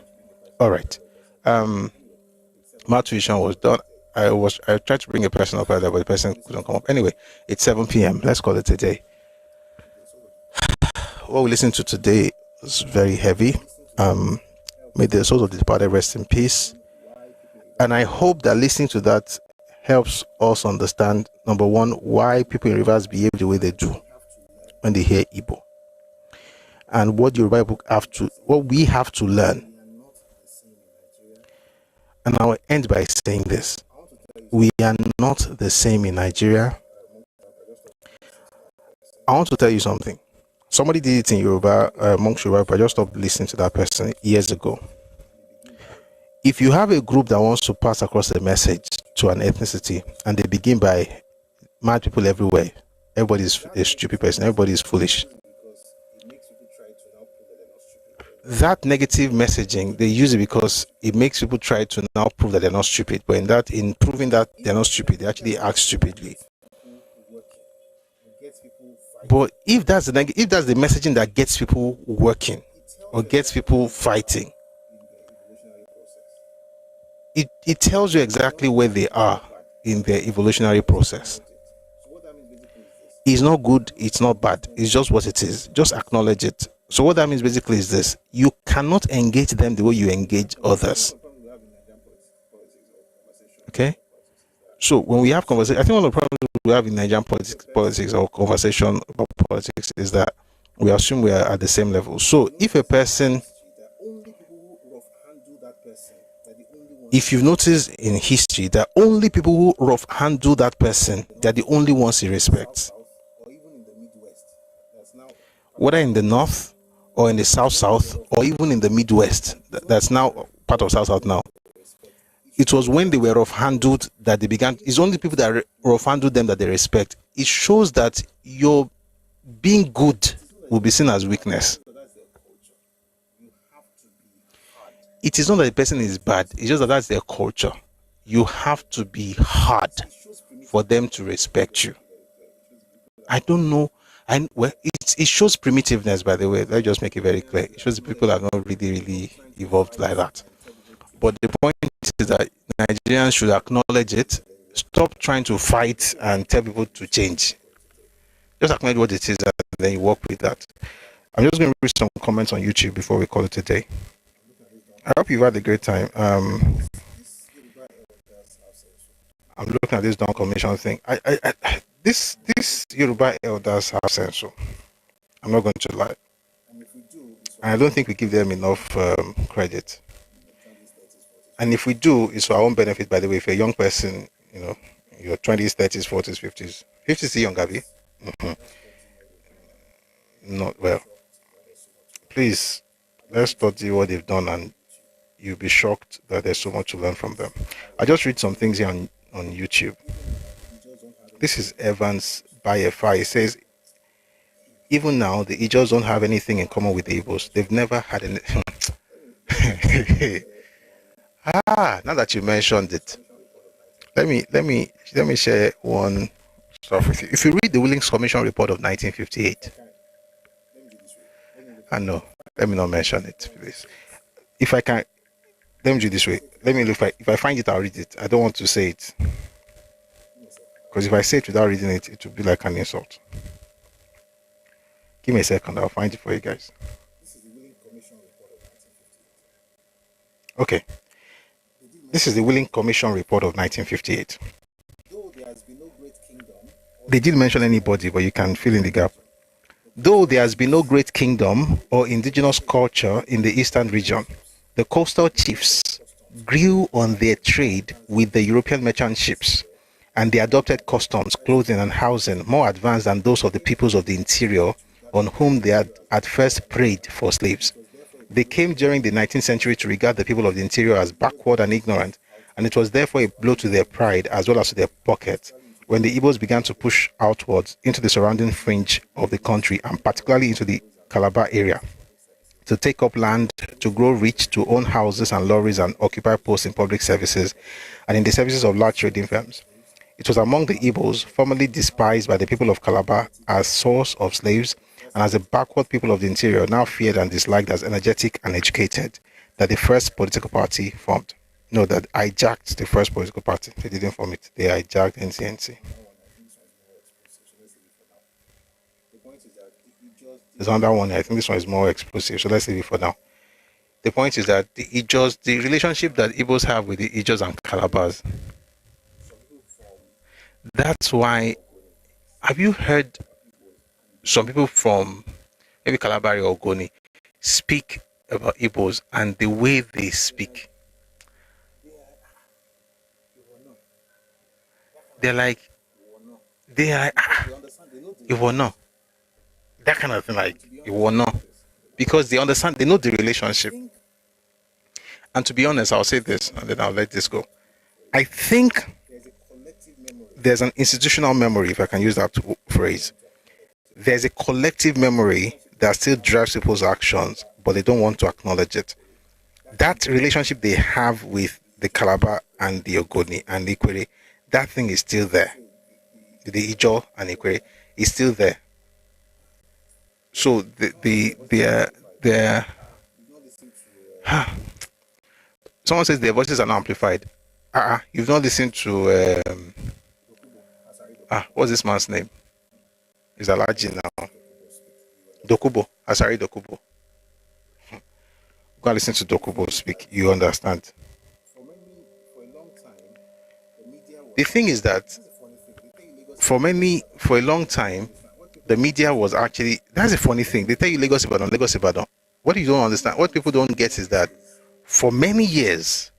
All right. My tuition was done. I tried to bring a person up earlier, but the person couldn't come up. Anyway, it's 7 p.m. Let's call it a day. What we listened to today was very heavy. May the souls of the departed rest in peace. And I hope that listening to that helps us understand, number one, why people in Rivers behave the way they do when they hear Igbo. And what we have to learn. And I will end by saying this. We are not the same in Nigeria. I want to tell you something. Somebody did it in Yoruba, amongst Yoruba, but I just stopped listening to that person years ago. If you have a group that wants to pass across a message to an ethnicity, and they begin by mad people everywhere, everybody's a stupid person, everybody's foolish. That negative messaging, they use it because it makes people try to now prove that they're not stupid. But in proving that they're not stupid, they actually act stupidly. But if that's the messaging that gets people working or gets people fighting, it tells you exactly where they are in their evolutionary process. It's not good, it's not bad, it's just what it is. Just acknowledge it. So what that means basically is this: you cannot engage them the way you engage others. Okay? So when we have conversation, I think one of the problems we have in Nigerian politics or conversation about politics is that we assume we are at the same level. So if a person, if you've noticed in history that only people who rough handle that person, they're the only ones he respects. Whether in the north or in the south or even in the Midwest, that's now part of South now. It was when they were rough handled that they began. It's only people that rough handled them that they respect. It shows that your being good will be seen as weakness. It is not that the person is bad, it's just that that's their culture. You have to be hard for them to respect you. I don't know. Well, it shows primitiveness, by the way. Let's just make it very clear. It shows people are not really evolved like that. But the point is that Nigerians should acknowledge it. Stop trying to fight and tell people to change. Just acknowledge what it is and then you work with that. I'm just going to read some comments on YouTube before we call it a day. I hope you've had a great time. I'm looking at this Dawn Commission thing. This Yoruba elders have sense. So I'm not going to lie. And I don't think we give them enough credit. And if we do, it's for our own benefit, by the way. If you're a young person, your 20s, 30s, 40s, 50s. 50s is young, Abby. Not well. Please, let's study what they've done and you'll be shocked that there's so much to learn from them. I just read some things here on YouTube. This is Evans Biafra. It says, even now, the Ijos don't have anything in common with the Igbos. They've never had any... now that you mentioned it, let me share one stuff with you. If you read the Willings Commission report of 1958, I know, let me not mention it, please. If I can, let me do it this way. Let me look. If I find it, I'll read it. I don't want to say it, because if I say it without reading it, it will be like an insult. Give me a second. I'll find it for you guys. Okay. This is the Willing Commission report of 1958. They didn't mention anybody, but you can fill in the gap. Though there has been no great kingdom or indigenous culture in the eastern region, the coastal chiefs grew on their trade with the European merchant ships, and they adopted customs, clothing, and housing more advanced than those of the peoples of the interior, on whom they had at first preyed for slaves. They came during the 19th century to regard the people of the interior as backward and ignorant, and it was therefore a blow to their pride as well as to their pockets when the Igbos began to push outwards into the surrounding fringe of the country, and particularly into the Calabar area, to take up land, to grow rich, to own houses and lorries, and occupy posts in public services and in the services of large trading firms. It was among the Igbos, formerly despised by the people of Calabar as source of slaves, and as a backward people of the interior, now feared and disliked as energetic and educated, that the first political party formed. No, that hijacked the first political party. They didn't form it. They hijacked NCNC. There's another one. I think this one is more explosive, so let's leave it for now. The point is that the relationship that Igbos have with the Ijos and Calabars, that's why, have you heard some people from maybe Calabar or Ogoni speak about Igbos and the way they speak? They're like, they are, you will know. That kind of thing, like, you will know. Because they understand, they know the relationship. And to be honest, I'll say this, and then I'll let this go. I think there's an institutional memory, if I can use that phrase. There's a collective memory that still drives people's actions, but they don't want to acknowledge it. That relationship they have with the Calabar and the Ogoni and the Ikwere, that thing is still there. The Ijo and Ikwere is still there. So someone says their voices are not amplified. You've not listened to what's this man's name? Is Alaji now? Dokubo, Asari Dokubo. Go and listen to Dokubo speak. You understand. The thing is that for a long time, the media was actually, that's a funny thing. They tell you Lagos Ibadan, Lagos Ibadan. What you don't understand, what people don't get is that for many years,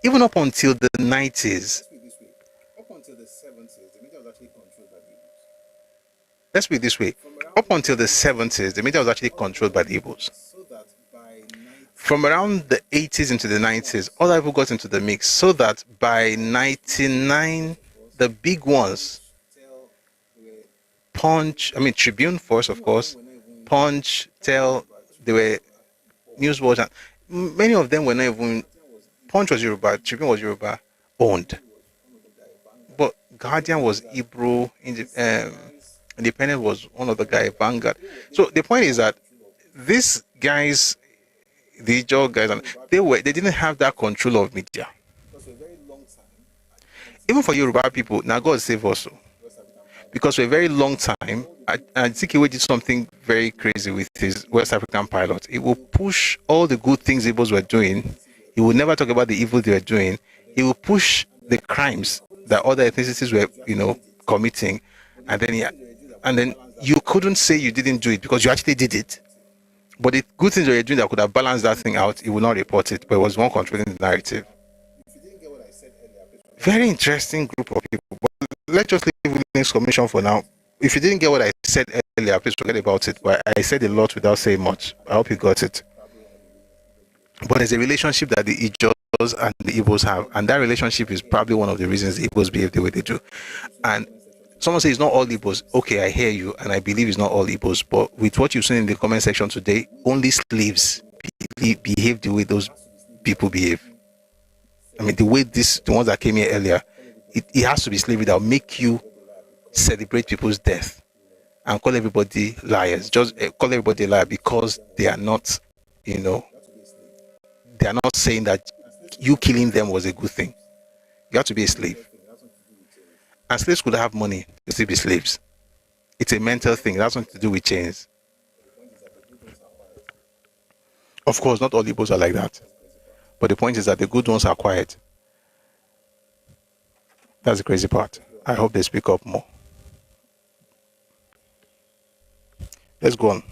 even up until the 90s, up until the 70s, the media was actually controlled by the Igbos. Let's put it this way. Up until the 70s, the media was actually controlled by the Igbos. From around the 80s into the 90s, other people got into the mix, so that by 99, the big ones, Tribune first, of course, Punch, Tell, they were Newswatch, and many of them were not even, Punch was Yoruba, Tribune was Yoruba owned. But Guardian was Igbo, Independent was one of the guys, Vanguard. So the point is that these guys, the Joe guys, and they didn't have that control of media. Even for Yoruba people, now God save us. Because for a very long time, and Zikiwe did something very crazy with his West African pilot. It will push all the good things Igbos were doing. He would never talk about the evil they were doing. He will push the crimes that other ethnicities were, committing, and then you couldn't say you didn't do it because you actually did it. But the good things that you're doing that could have balanced that thing out, he would not report it, but it was one controlling the narrative. Very interesting group of people. But let's just leave Wilderness Commission for now. If you didn't get what I said earlier, please forget about it. But I said a lot without saying much. I hope you got it. But there's a relationship that the Ijos and the Igbos have, and that relationship is probably one of the reasons the Igbos behave the way they do. And someone says it's not all Igbos. Okay, I hear you, and I believe it's not all Igbos. But with what you've seen in the comment section today, only slaves behave the way those people behave. I mean, the way the ones that came here earlier, it has to be slavery that will make you celebrate people's death and call everybody liars. Just call everybody a liar because they are not, they are not saying that you killing them was a good thing. You have to be a slave. And slaves could have money to still be slaves. It's a mental thing. It has nothing to do with chains. Of course, not all Igbos are like that. But the point is that the good ones are quiet. That's the crazy part. I hope they speak up more. Let's go on.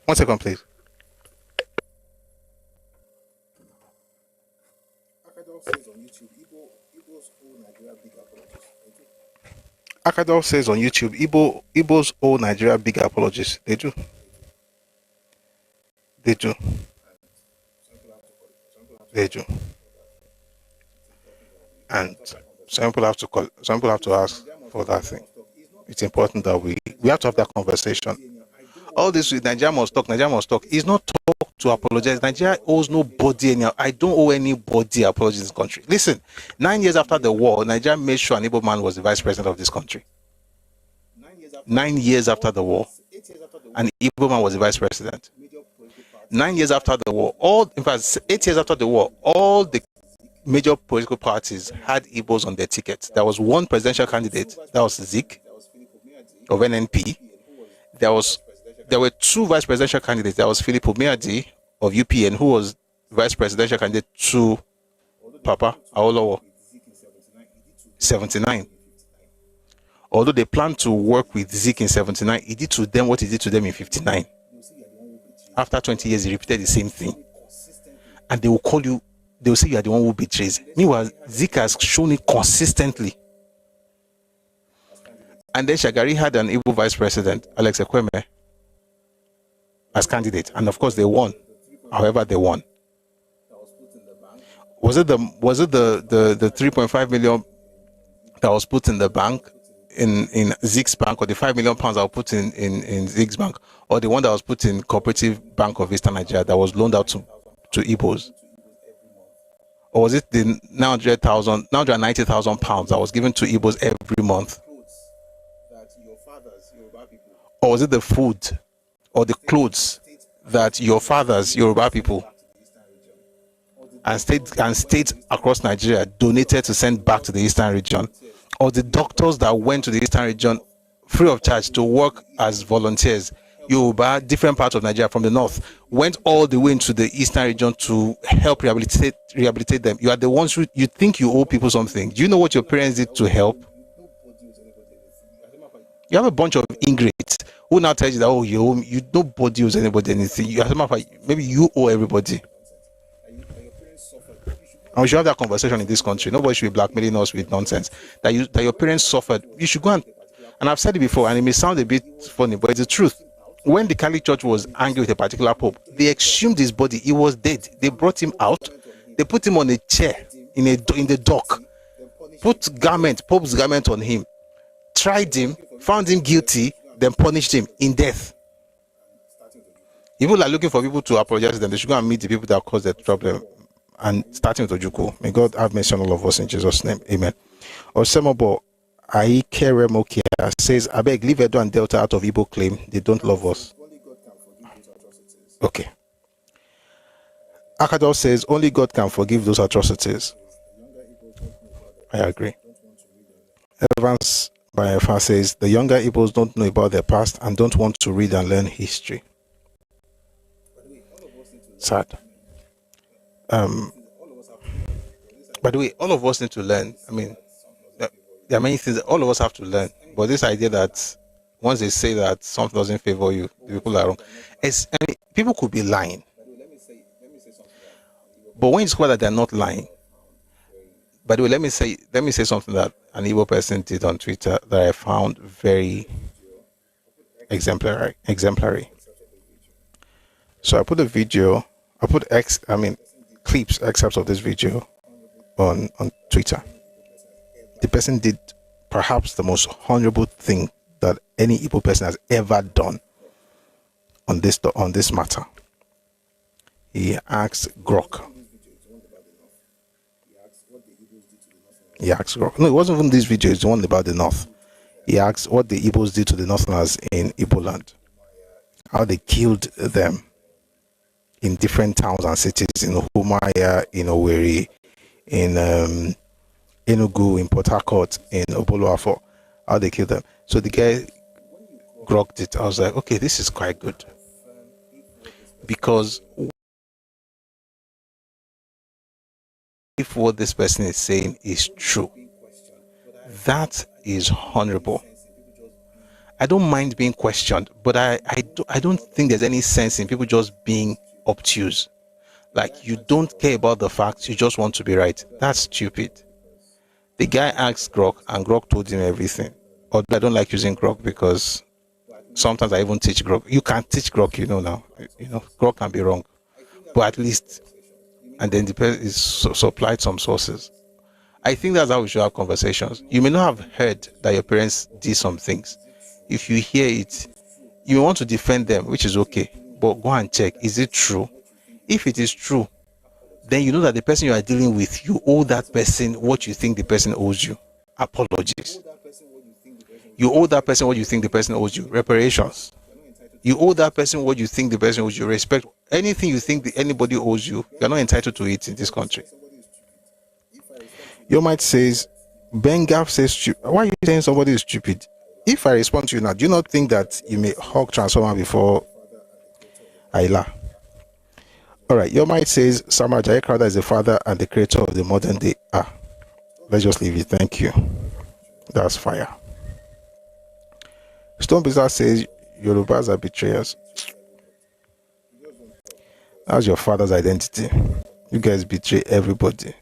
One second, please. Ẹkáàbọ says on YouTube, Igbos owe Nigeria big apologies. They do. They do. They do. And some people have to call. Some people have to ask for that thing. It's important that we have to have that conversation. All this with Nigeria must talk. Nigeria must talk. It's not talk to apologize. Nigeria owes nobody any. I don't owe anybody apologies in this country. Listen, 9 years after the war, Nigeria made sure an Igbo man was the vice president of this country. 9 years after the war, an Igbo man was the vice president. 9 years after the war, 8 years after the war, all the major political parties had Igbos on their tickets. There was one presidential candidate, that was Zik of NNP. There were two vice presidential candidates. There was Philip Omiadi of UPN, who was vice presidential candidate to Papa Awolowo, 79. Although they planned to work with Zik in 79, he did to them what he did to them in 59. After 20 years, he repeated the same thing. And they will call you, they will say you are the one who betrays. Meanwhile, Zik has shown it consistently. And then Shagari had an Igbo vice president, Alex Ekweme, as candidate. And of course, they won. However, they won. Was it the 3.5 million that was put in the bank, in Zig's bank, or the 5 million pounds that was put in Zig's bank, or the one that was put in Cooperative Bank of Eastern Nigeria that was loaned out to Igbos? Or was it the 990,000 pounds that was given to Igbos every month? Or was it the food or the clothes that your fathers, Yoruba people, and states across Nigeria donated to send back to the Eastern region? Or the doctors that went to the Eastern region free of charge to work as volunteers Yoruba, different parts of Nigeria from the north, went all the way into the eastern region to help rehabilitate them. You are the ones who you think you owe people something. Do you know what your parents did to help? You have a bunch of ingrates who now tells you that, oh, you nobody owes anybody anything. You, as a matter of fact, maybe you owe everybody. And we should have that conversation in this country. Nobody should be blackmailing us with nonsense. That your parents suffered. You should go and I've said it before, and it may sound a bit funny, but it's the truth. When the Catholic Church was angry with a particular pope, they exhumed his body. He was dead. They brought him out. They put him on a chair in the dock. Put pope's garment on him. Tried him, found him guilty, then punished him in death. People are looking for people to apologize to them. They should go and meet the people that caused the problem. And starting with Ojukwu, may God have mercy on all of us in Jesus' name. Amen. Osemobo Aikeremokia says, I beg, leave Edo and Delta out of Igbo claim. They don't love us. Okay. Akadol says, only God can forgive those atrocities. I agree. Evans Biafra says, the younger Igbos don't know about their past and don't want to read and learn history. Sad. By the way, all of us need to learn. I mean, there are many things that all of us have to learn. But this idea that once they say that something doesn't favor you, the people are wrong. People could be lying. But when you discover that they're not lying, by the way, let me say something that an Igbo person did on Twitter that I found very exemplary. So I put a video. I put clips, excerpts of this video on Twitter. The person did perhaps the most honorable thing that any Igbo person has ever done on this matter. He asked Grok. No, it wasn't even this video. It's the one about the North. He asked what the Igbos did to the Northerners in Igbo land. How they killed them in different towns and cities, in Umuahia, in Owerri, in Enugu, in Port Harcourt, in Oboloafo. How they killed them. So the guy grokked it. I was like, okay, this is quite good. Because if what this person is saying is true, that is honorable. I don't mind being questioned, but I don't think there's any sense in people just being obtuse. Like, you don't care about the facts, you just want to be right. That's stupid. The guy asked Grok, and Grok told him everything. Although I don't like using Grok because sometimes I even teach Grok. You can't teach Grok, now. Grok can be wrong. But at least, and then the person is supplied some sources. I think that's how we should have conversations. You may not have heard that your parents did some things. If you hear it, you want to defend them, which is okay. But go and check, is it true? If it is true, then you know that the person you are dealing with, you owe that person what you think the person owes you. Apologies. You owe that person what you think the person owes you. Reparations. You owe that person what you think the person owes you. Respect. Anything you think anybody owes you, you're not entitled to it in this country. Your might says, Bengaf says, why are you saying somebody is stupid? If I respond to you now, do you not think that you may hug Transformer before Ayla? All right, your might says, Samuel Jai Crowder is the father and the creator of the modern day. Let's just leave it. Thank you. That's fire. Stone Bizarre says, Yorubas are betrayers. That's your father's identity. You guys betray everybody.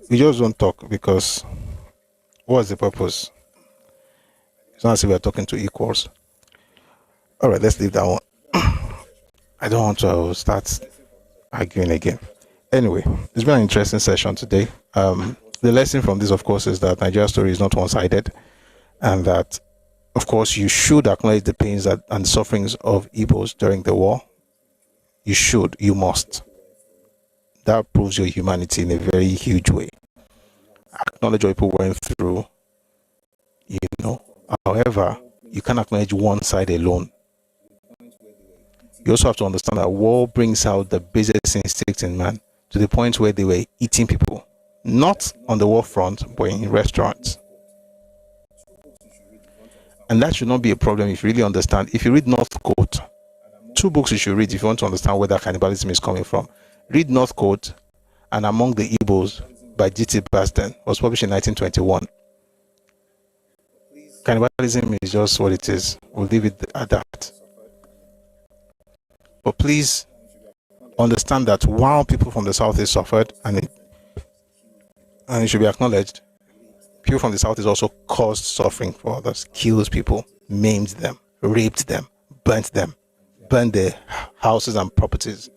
We just don't talk because what's the purpose? It's not as if we're talking to equals. All right, let's leave that one. I don't want to start arguing again. Anyway, it's been an interesting session today. The lesson from this, of course, is that Nigeria's story is not one-sided, and that, of course, you should acknowledge the pains and the sufferings of Igbos during the war. You should, you must. That proves your humanity in a very huge way. Acknowledge what people went through, However, you can't acknowledge one side alone. You also have to understand that war brings out the basest instinct in man to the point where they were eating people. Not on the war front, but in restaurants. And that should not be a problem if you really understand. If you read North Coast, two books you should read if you want to understand where that cannibalism is coming from. Read Northcote and Among the Igbos by G.T. Basden. It was published in 1921. Cannibalism is just what it is. We'll leave it at that. But please understand that while people from the Southeast suffered, and it should be acknowledged, people from the Southeast also caused suffering for others, killed people, maimed them, raped them, burnt their houses and properties.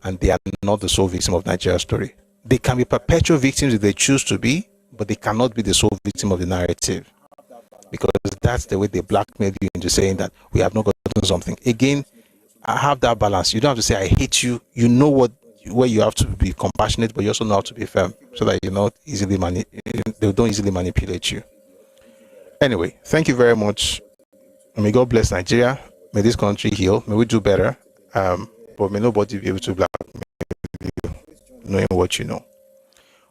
And they are not the sole victim of Nigeria's story. They can be perpetual victims if they choose to be, but they cannot be the sole victim of the narrative, because that's the way they blackmail you into saying that we have not gotten something. Again, I have that balance. You don't have to say I hate you. You know where you have to be compassionate, but you also know how to be firm, so that they don't easily manipulate you. Anyway, thank you very much. May God bless Nigeria. May this country heal. May we do better. But may nobody be able to blackmail you, knowing what you know.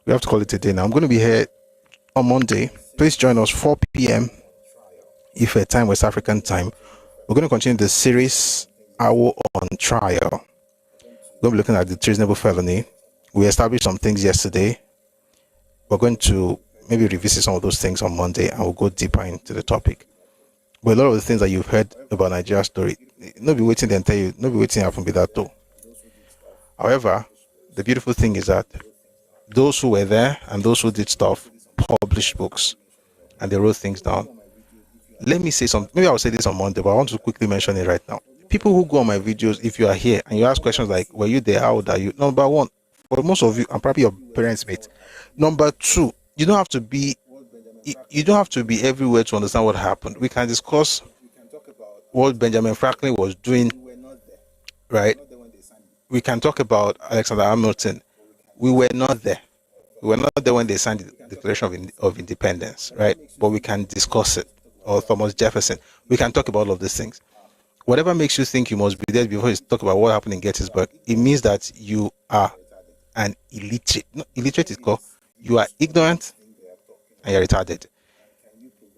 We have to call it a day now. I'm going to be here on Monday. Please join us 4 p.m. if a time West African time. We're going to continue the series Hour on Trial. We're going to be looking at the treasonable felony. We established some things yesterday. We're going to maybe revisit some of those things on Monday, and we'll go deeper into the topic. But a lot of the things that you've heard about Nigeria's story, nobody waiting to tell you, nobody waiting happen be that though. However, the beautiful thing is that those who were there and those who did stuff published books and they wrote things down. Let me say something. Maybe I'll say this on Monday, but I want to quickly mention it right now. People who go on my videos, if you are here and you ask questions like, were you there? How old are you? Number one, for most of you, I'm probably your parents' mate. Number two, you don't have to be everywhere to understand what happened. We can discuss what Benjamin Franklin was doing, right? We can talk about Alexander Hamilton. We were not there. We were not there when they signed the Declaration of Independence, right? But we can discuss it. Or Thomas Jefferson. We can talk about all of these things. Whatever makes you think you must be there before you talk about what happened in Gettysburg, it means that you are an illiterate. No, illiterate is called. You are ignorant and you're retarded.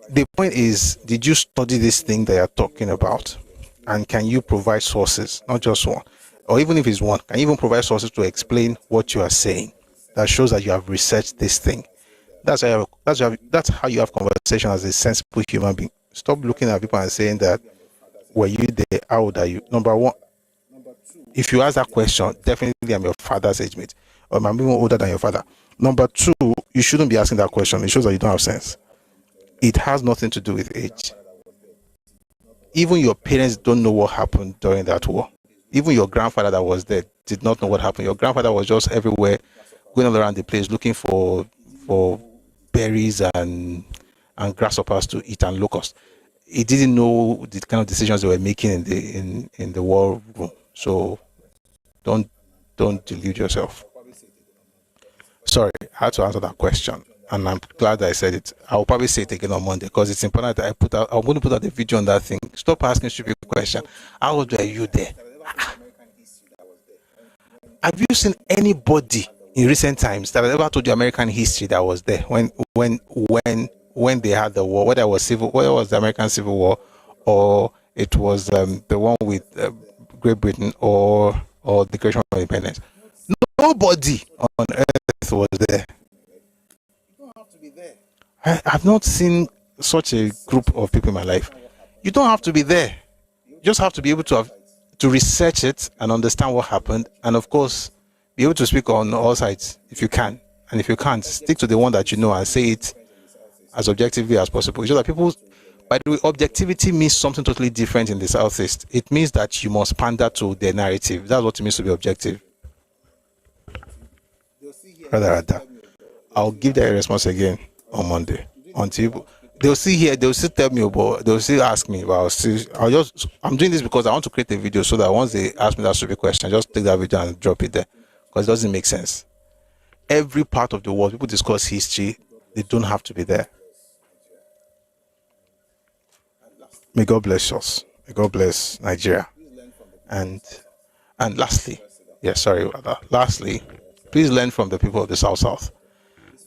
The point is, did you study this thing that you're talking about? And can you provide sources, not just one? Or even if it's one, can you even provide sources to explain what you are saying? That shows that you have researched this thing. That's how you have conversation as a sensible human being. Stop looking at people and saying that, were you there? How old are you? Number one, if you ask that question, definitely I'm your father's age mate, or I'm even older than your father. Number two, you shouldn't be asking that question. It shows that you don't have sense. It has nothing to do with age. Even your parents don't know what happened during that war. Even your grandfather that was there did not know what happened. Your grandfather was just everywhere, going all around the place looking for berries and grasshoppers to eat and locusts. He didn't know the kind of decisions they were making in the war room. So don't delude yourself. Sorry, I had to answer that question, and I'm glad that I said it. I'll probably say it again on Monday because it's important that I'm going to put out a video on that thing. Stop asking stupid questions. How old were you there? Have you seen anybody in recent times that has ever told you American history that was there when they had the war, whether it was the American Civil War, or it was the one with Great Britain, or the Declaration of Independence? Nobody on earth was there. You don't have to be there. I've not seen such a group of people in my life. You don't have to be there. You just have to be able to research it and understand what happened, and of course, be able to speak on all sides if you can. And if you can't, stick to the one that you know and say it as objectively as possible. It's just that people, by the way, objectivity means something totally different in the Southeast. It means that you must pander to their narrative. That's what it means to be objective. Rather, I'll give that a response again on Monday. They'll still tell me, but they'll still ask me. But I'm doing this because I want to create a video so that once they ask me that stupid question, I just take that video and drop it there, because it doesn't make sense. Every part of the world, people discuss history. They don't have to be there. May God bless us. May God bless Nigeria. And lastly, lastly, please learn from the people of the South.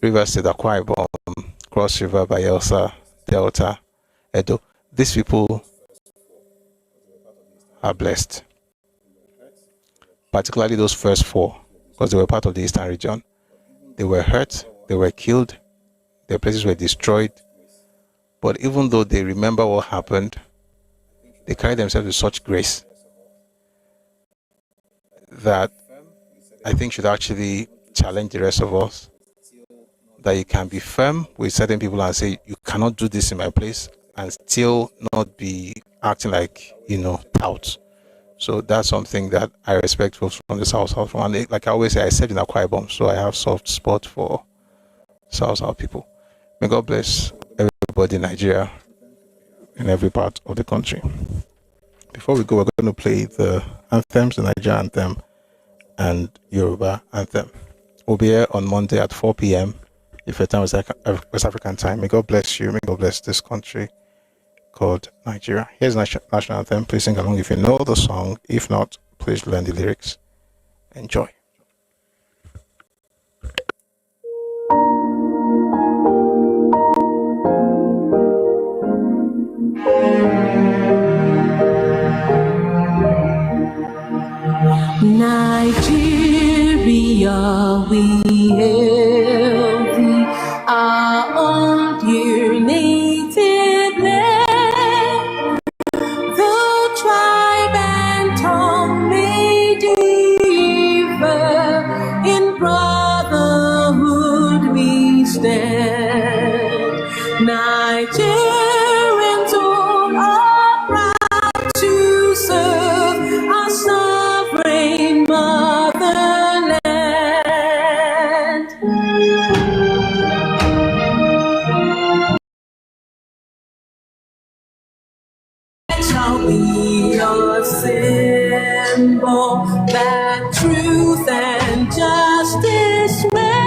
Rivers State, Akwa Ibom, Cross River, Bayelsa, Delta, Edo. These people are blessed. Particularly those first four, because they were part of the Eastern region. They were hurt, they were killed, their places were destroyed. But even though they remember what happened, they carry themselves with such grace that I think should actually challenge the rest of us. That you can be firm with certain people and say, you cannot do this in my place, and still not be acting like, tout. So that's something that I respect folks from the South. And like I always say, I served in Akwa Ibom, so I have soft spot for South people. May God bless everybody in Nigeria, in every part of the country. Before we go, we're going to play the anthems, the Nigeria anthem and Yoruba anthem. We'll be here on Monday at 4 p.m. if your time is West African time. May God bless you. May God bless this country called Nigeria. Here's the national anthem. Please sing along if you know the song. If not, please learn the lyrics. Enjoy. Nigeria, we hail thee, our own dear native land. Though tribe and tongue may differ, in brotherhood we stand. Nigerians all are proud to serve our sovereign motherland. It shall be your symbol that truth and justice reign.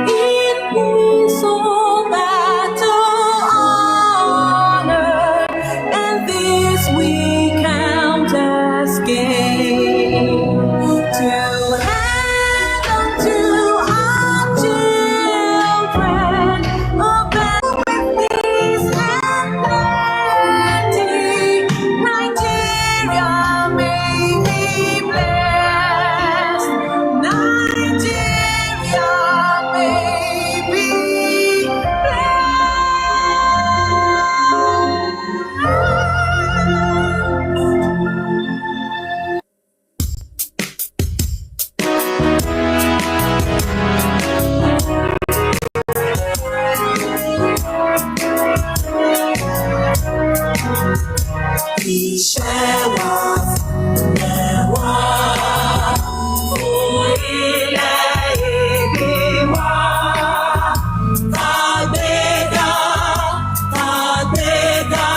In peace all battle honor, and this we count as gain. To hand unto our children a battle with peace and plenty. Nigeria may be blessed. Nigeria may be Iṣẹ́ wa fúnlẹ̀ wá, fún ilẹ̀-èdè wa. Tàgbéga, tàgbéga,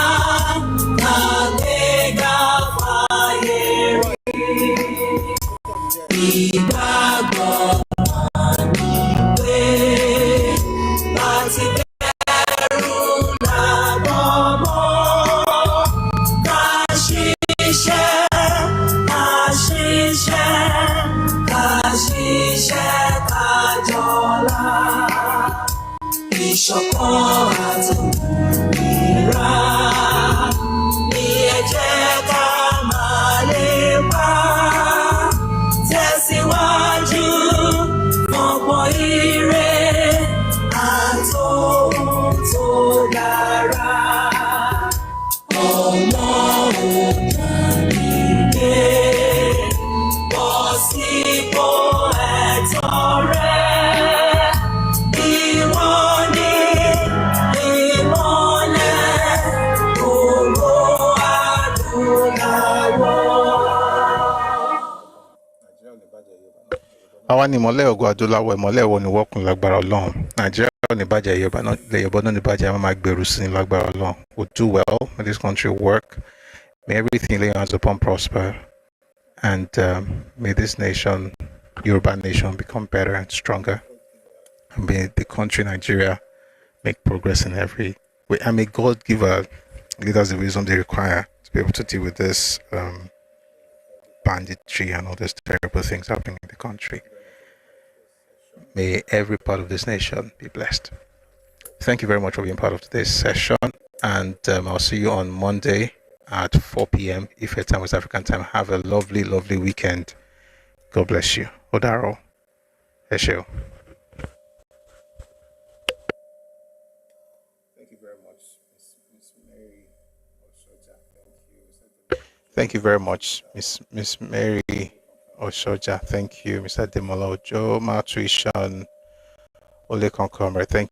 tàgbéga fáyé rí. Ìgbàgbọ́ ni pé láti bẹ̀rù làbọ̀ mọ́. Ìṣọ̀kan àtòmìnira ni ẹ jẹ́ ká máa lépa. Tẹ̀síwájú fọ̀pọ̀ ire àtòhun tó dára. Ọmọ òkè nìgbé bọ́ sípò ẹ̀tọ́ rẹ̀. Àwa ni ìmọ́lẹ̀ ògo adúláwọ̀, ìmọ́lẹ̀ wo ni wọ́kùn lágbára Ọlọ́run. Nàìjíríà ò ní bàjẹ́, Yorùbá náà ní bàjẹ́, a máa gbèrú sí ní lágbára Ọlọ́run. We'll do well, may this country work, may everything lay hands upon prosper, and may this nation, Yoruba nation, become better and stronger. And may the country, Nigeria, make progress in every way. And may God give our leaders the wisdom they require to be able to deal with this banditry and all these terrible things happening in the country. May every part of this nation be blessed. Thank you very much for being part of today's session, and I'll see you on Monday at 4 p.m. Ife time, West African time. Have a lovely, lovely weekend. God bless you. Odaro. Eshe. Thank you very much, Miss Mary Oshoja. Thank you very much, Miss Mary Oshoja. Thank you, Mr. Demola Ojo, Matrishan, Ole Concombre. Thank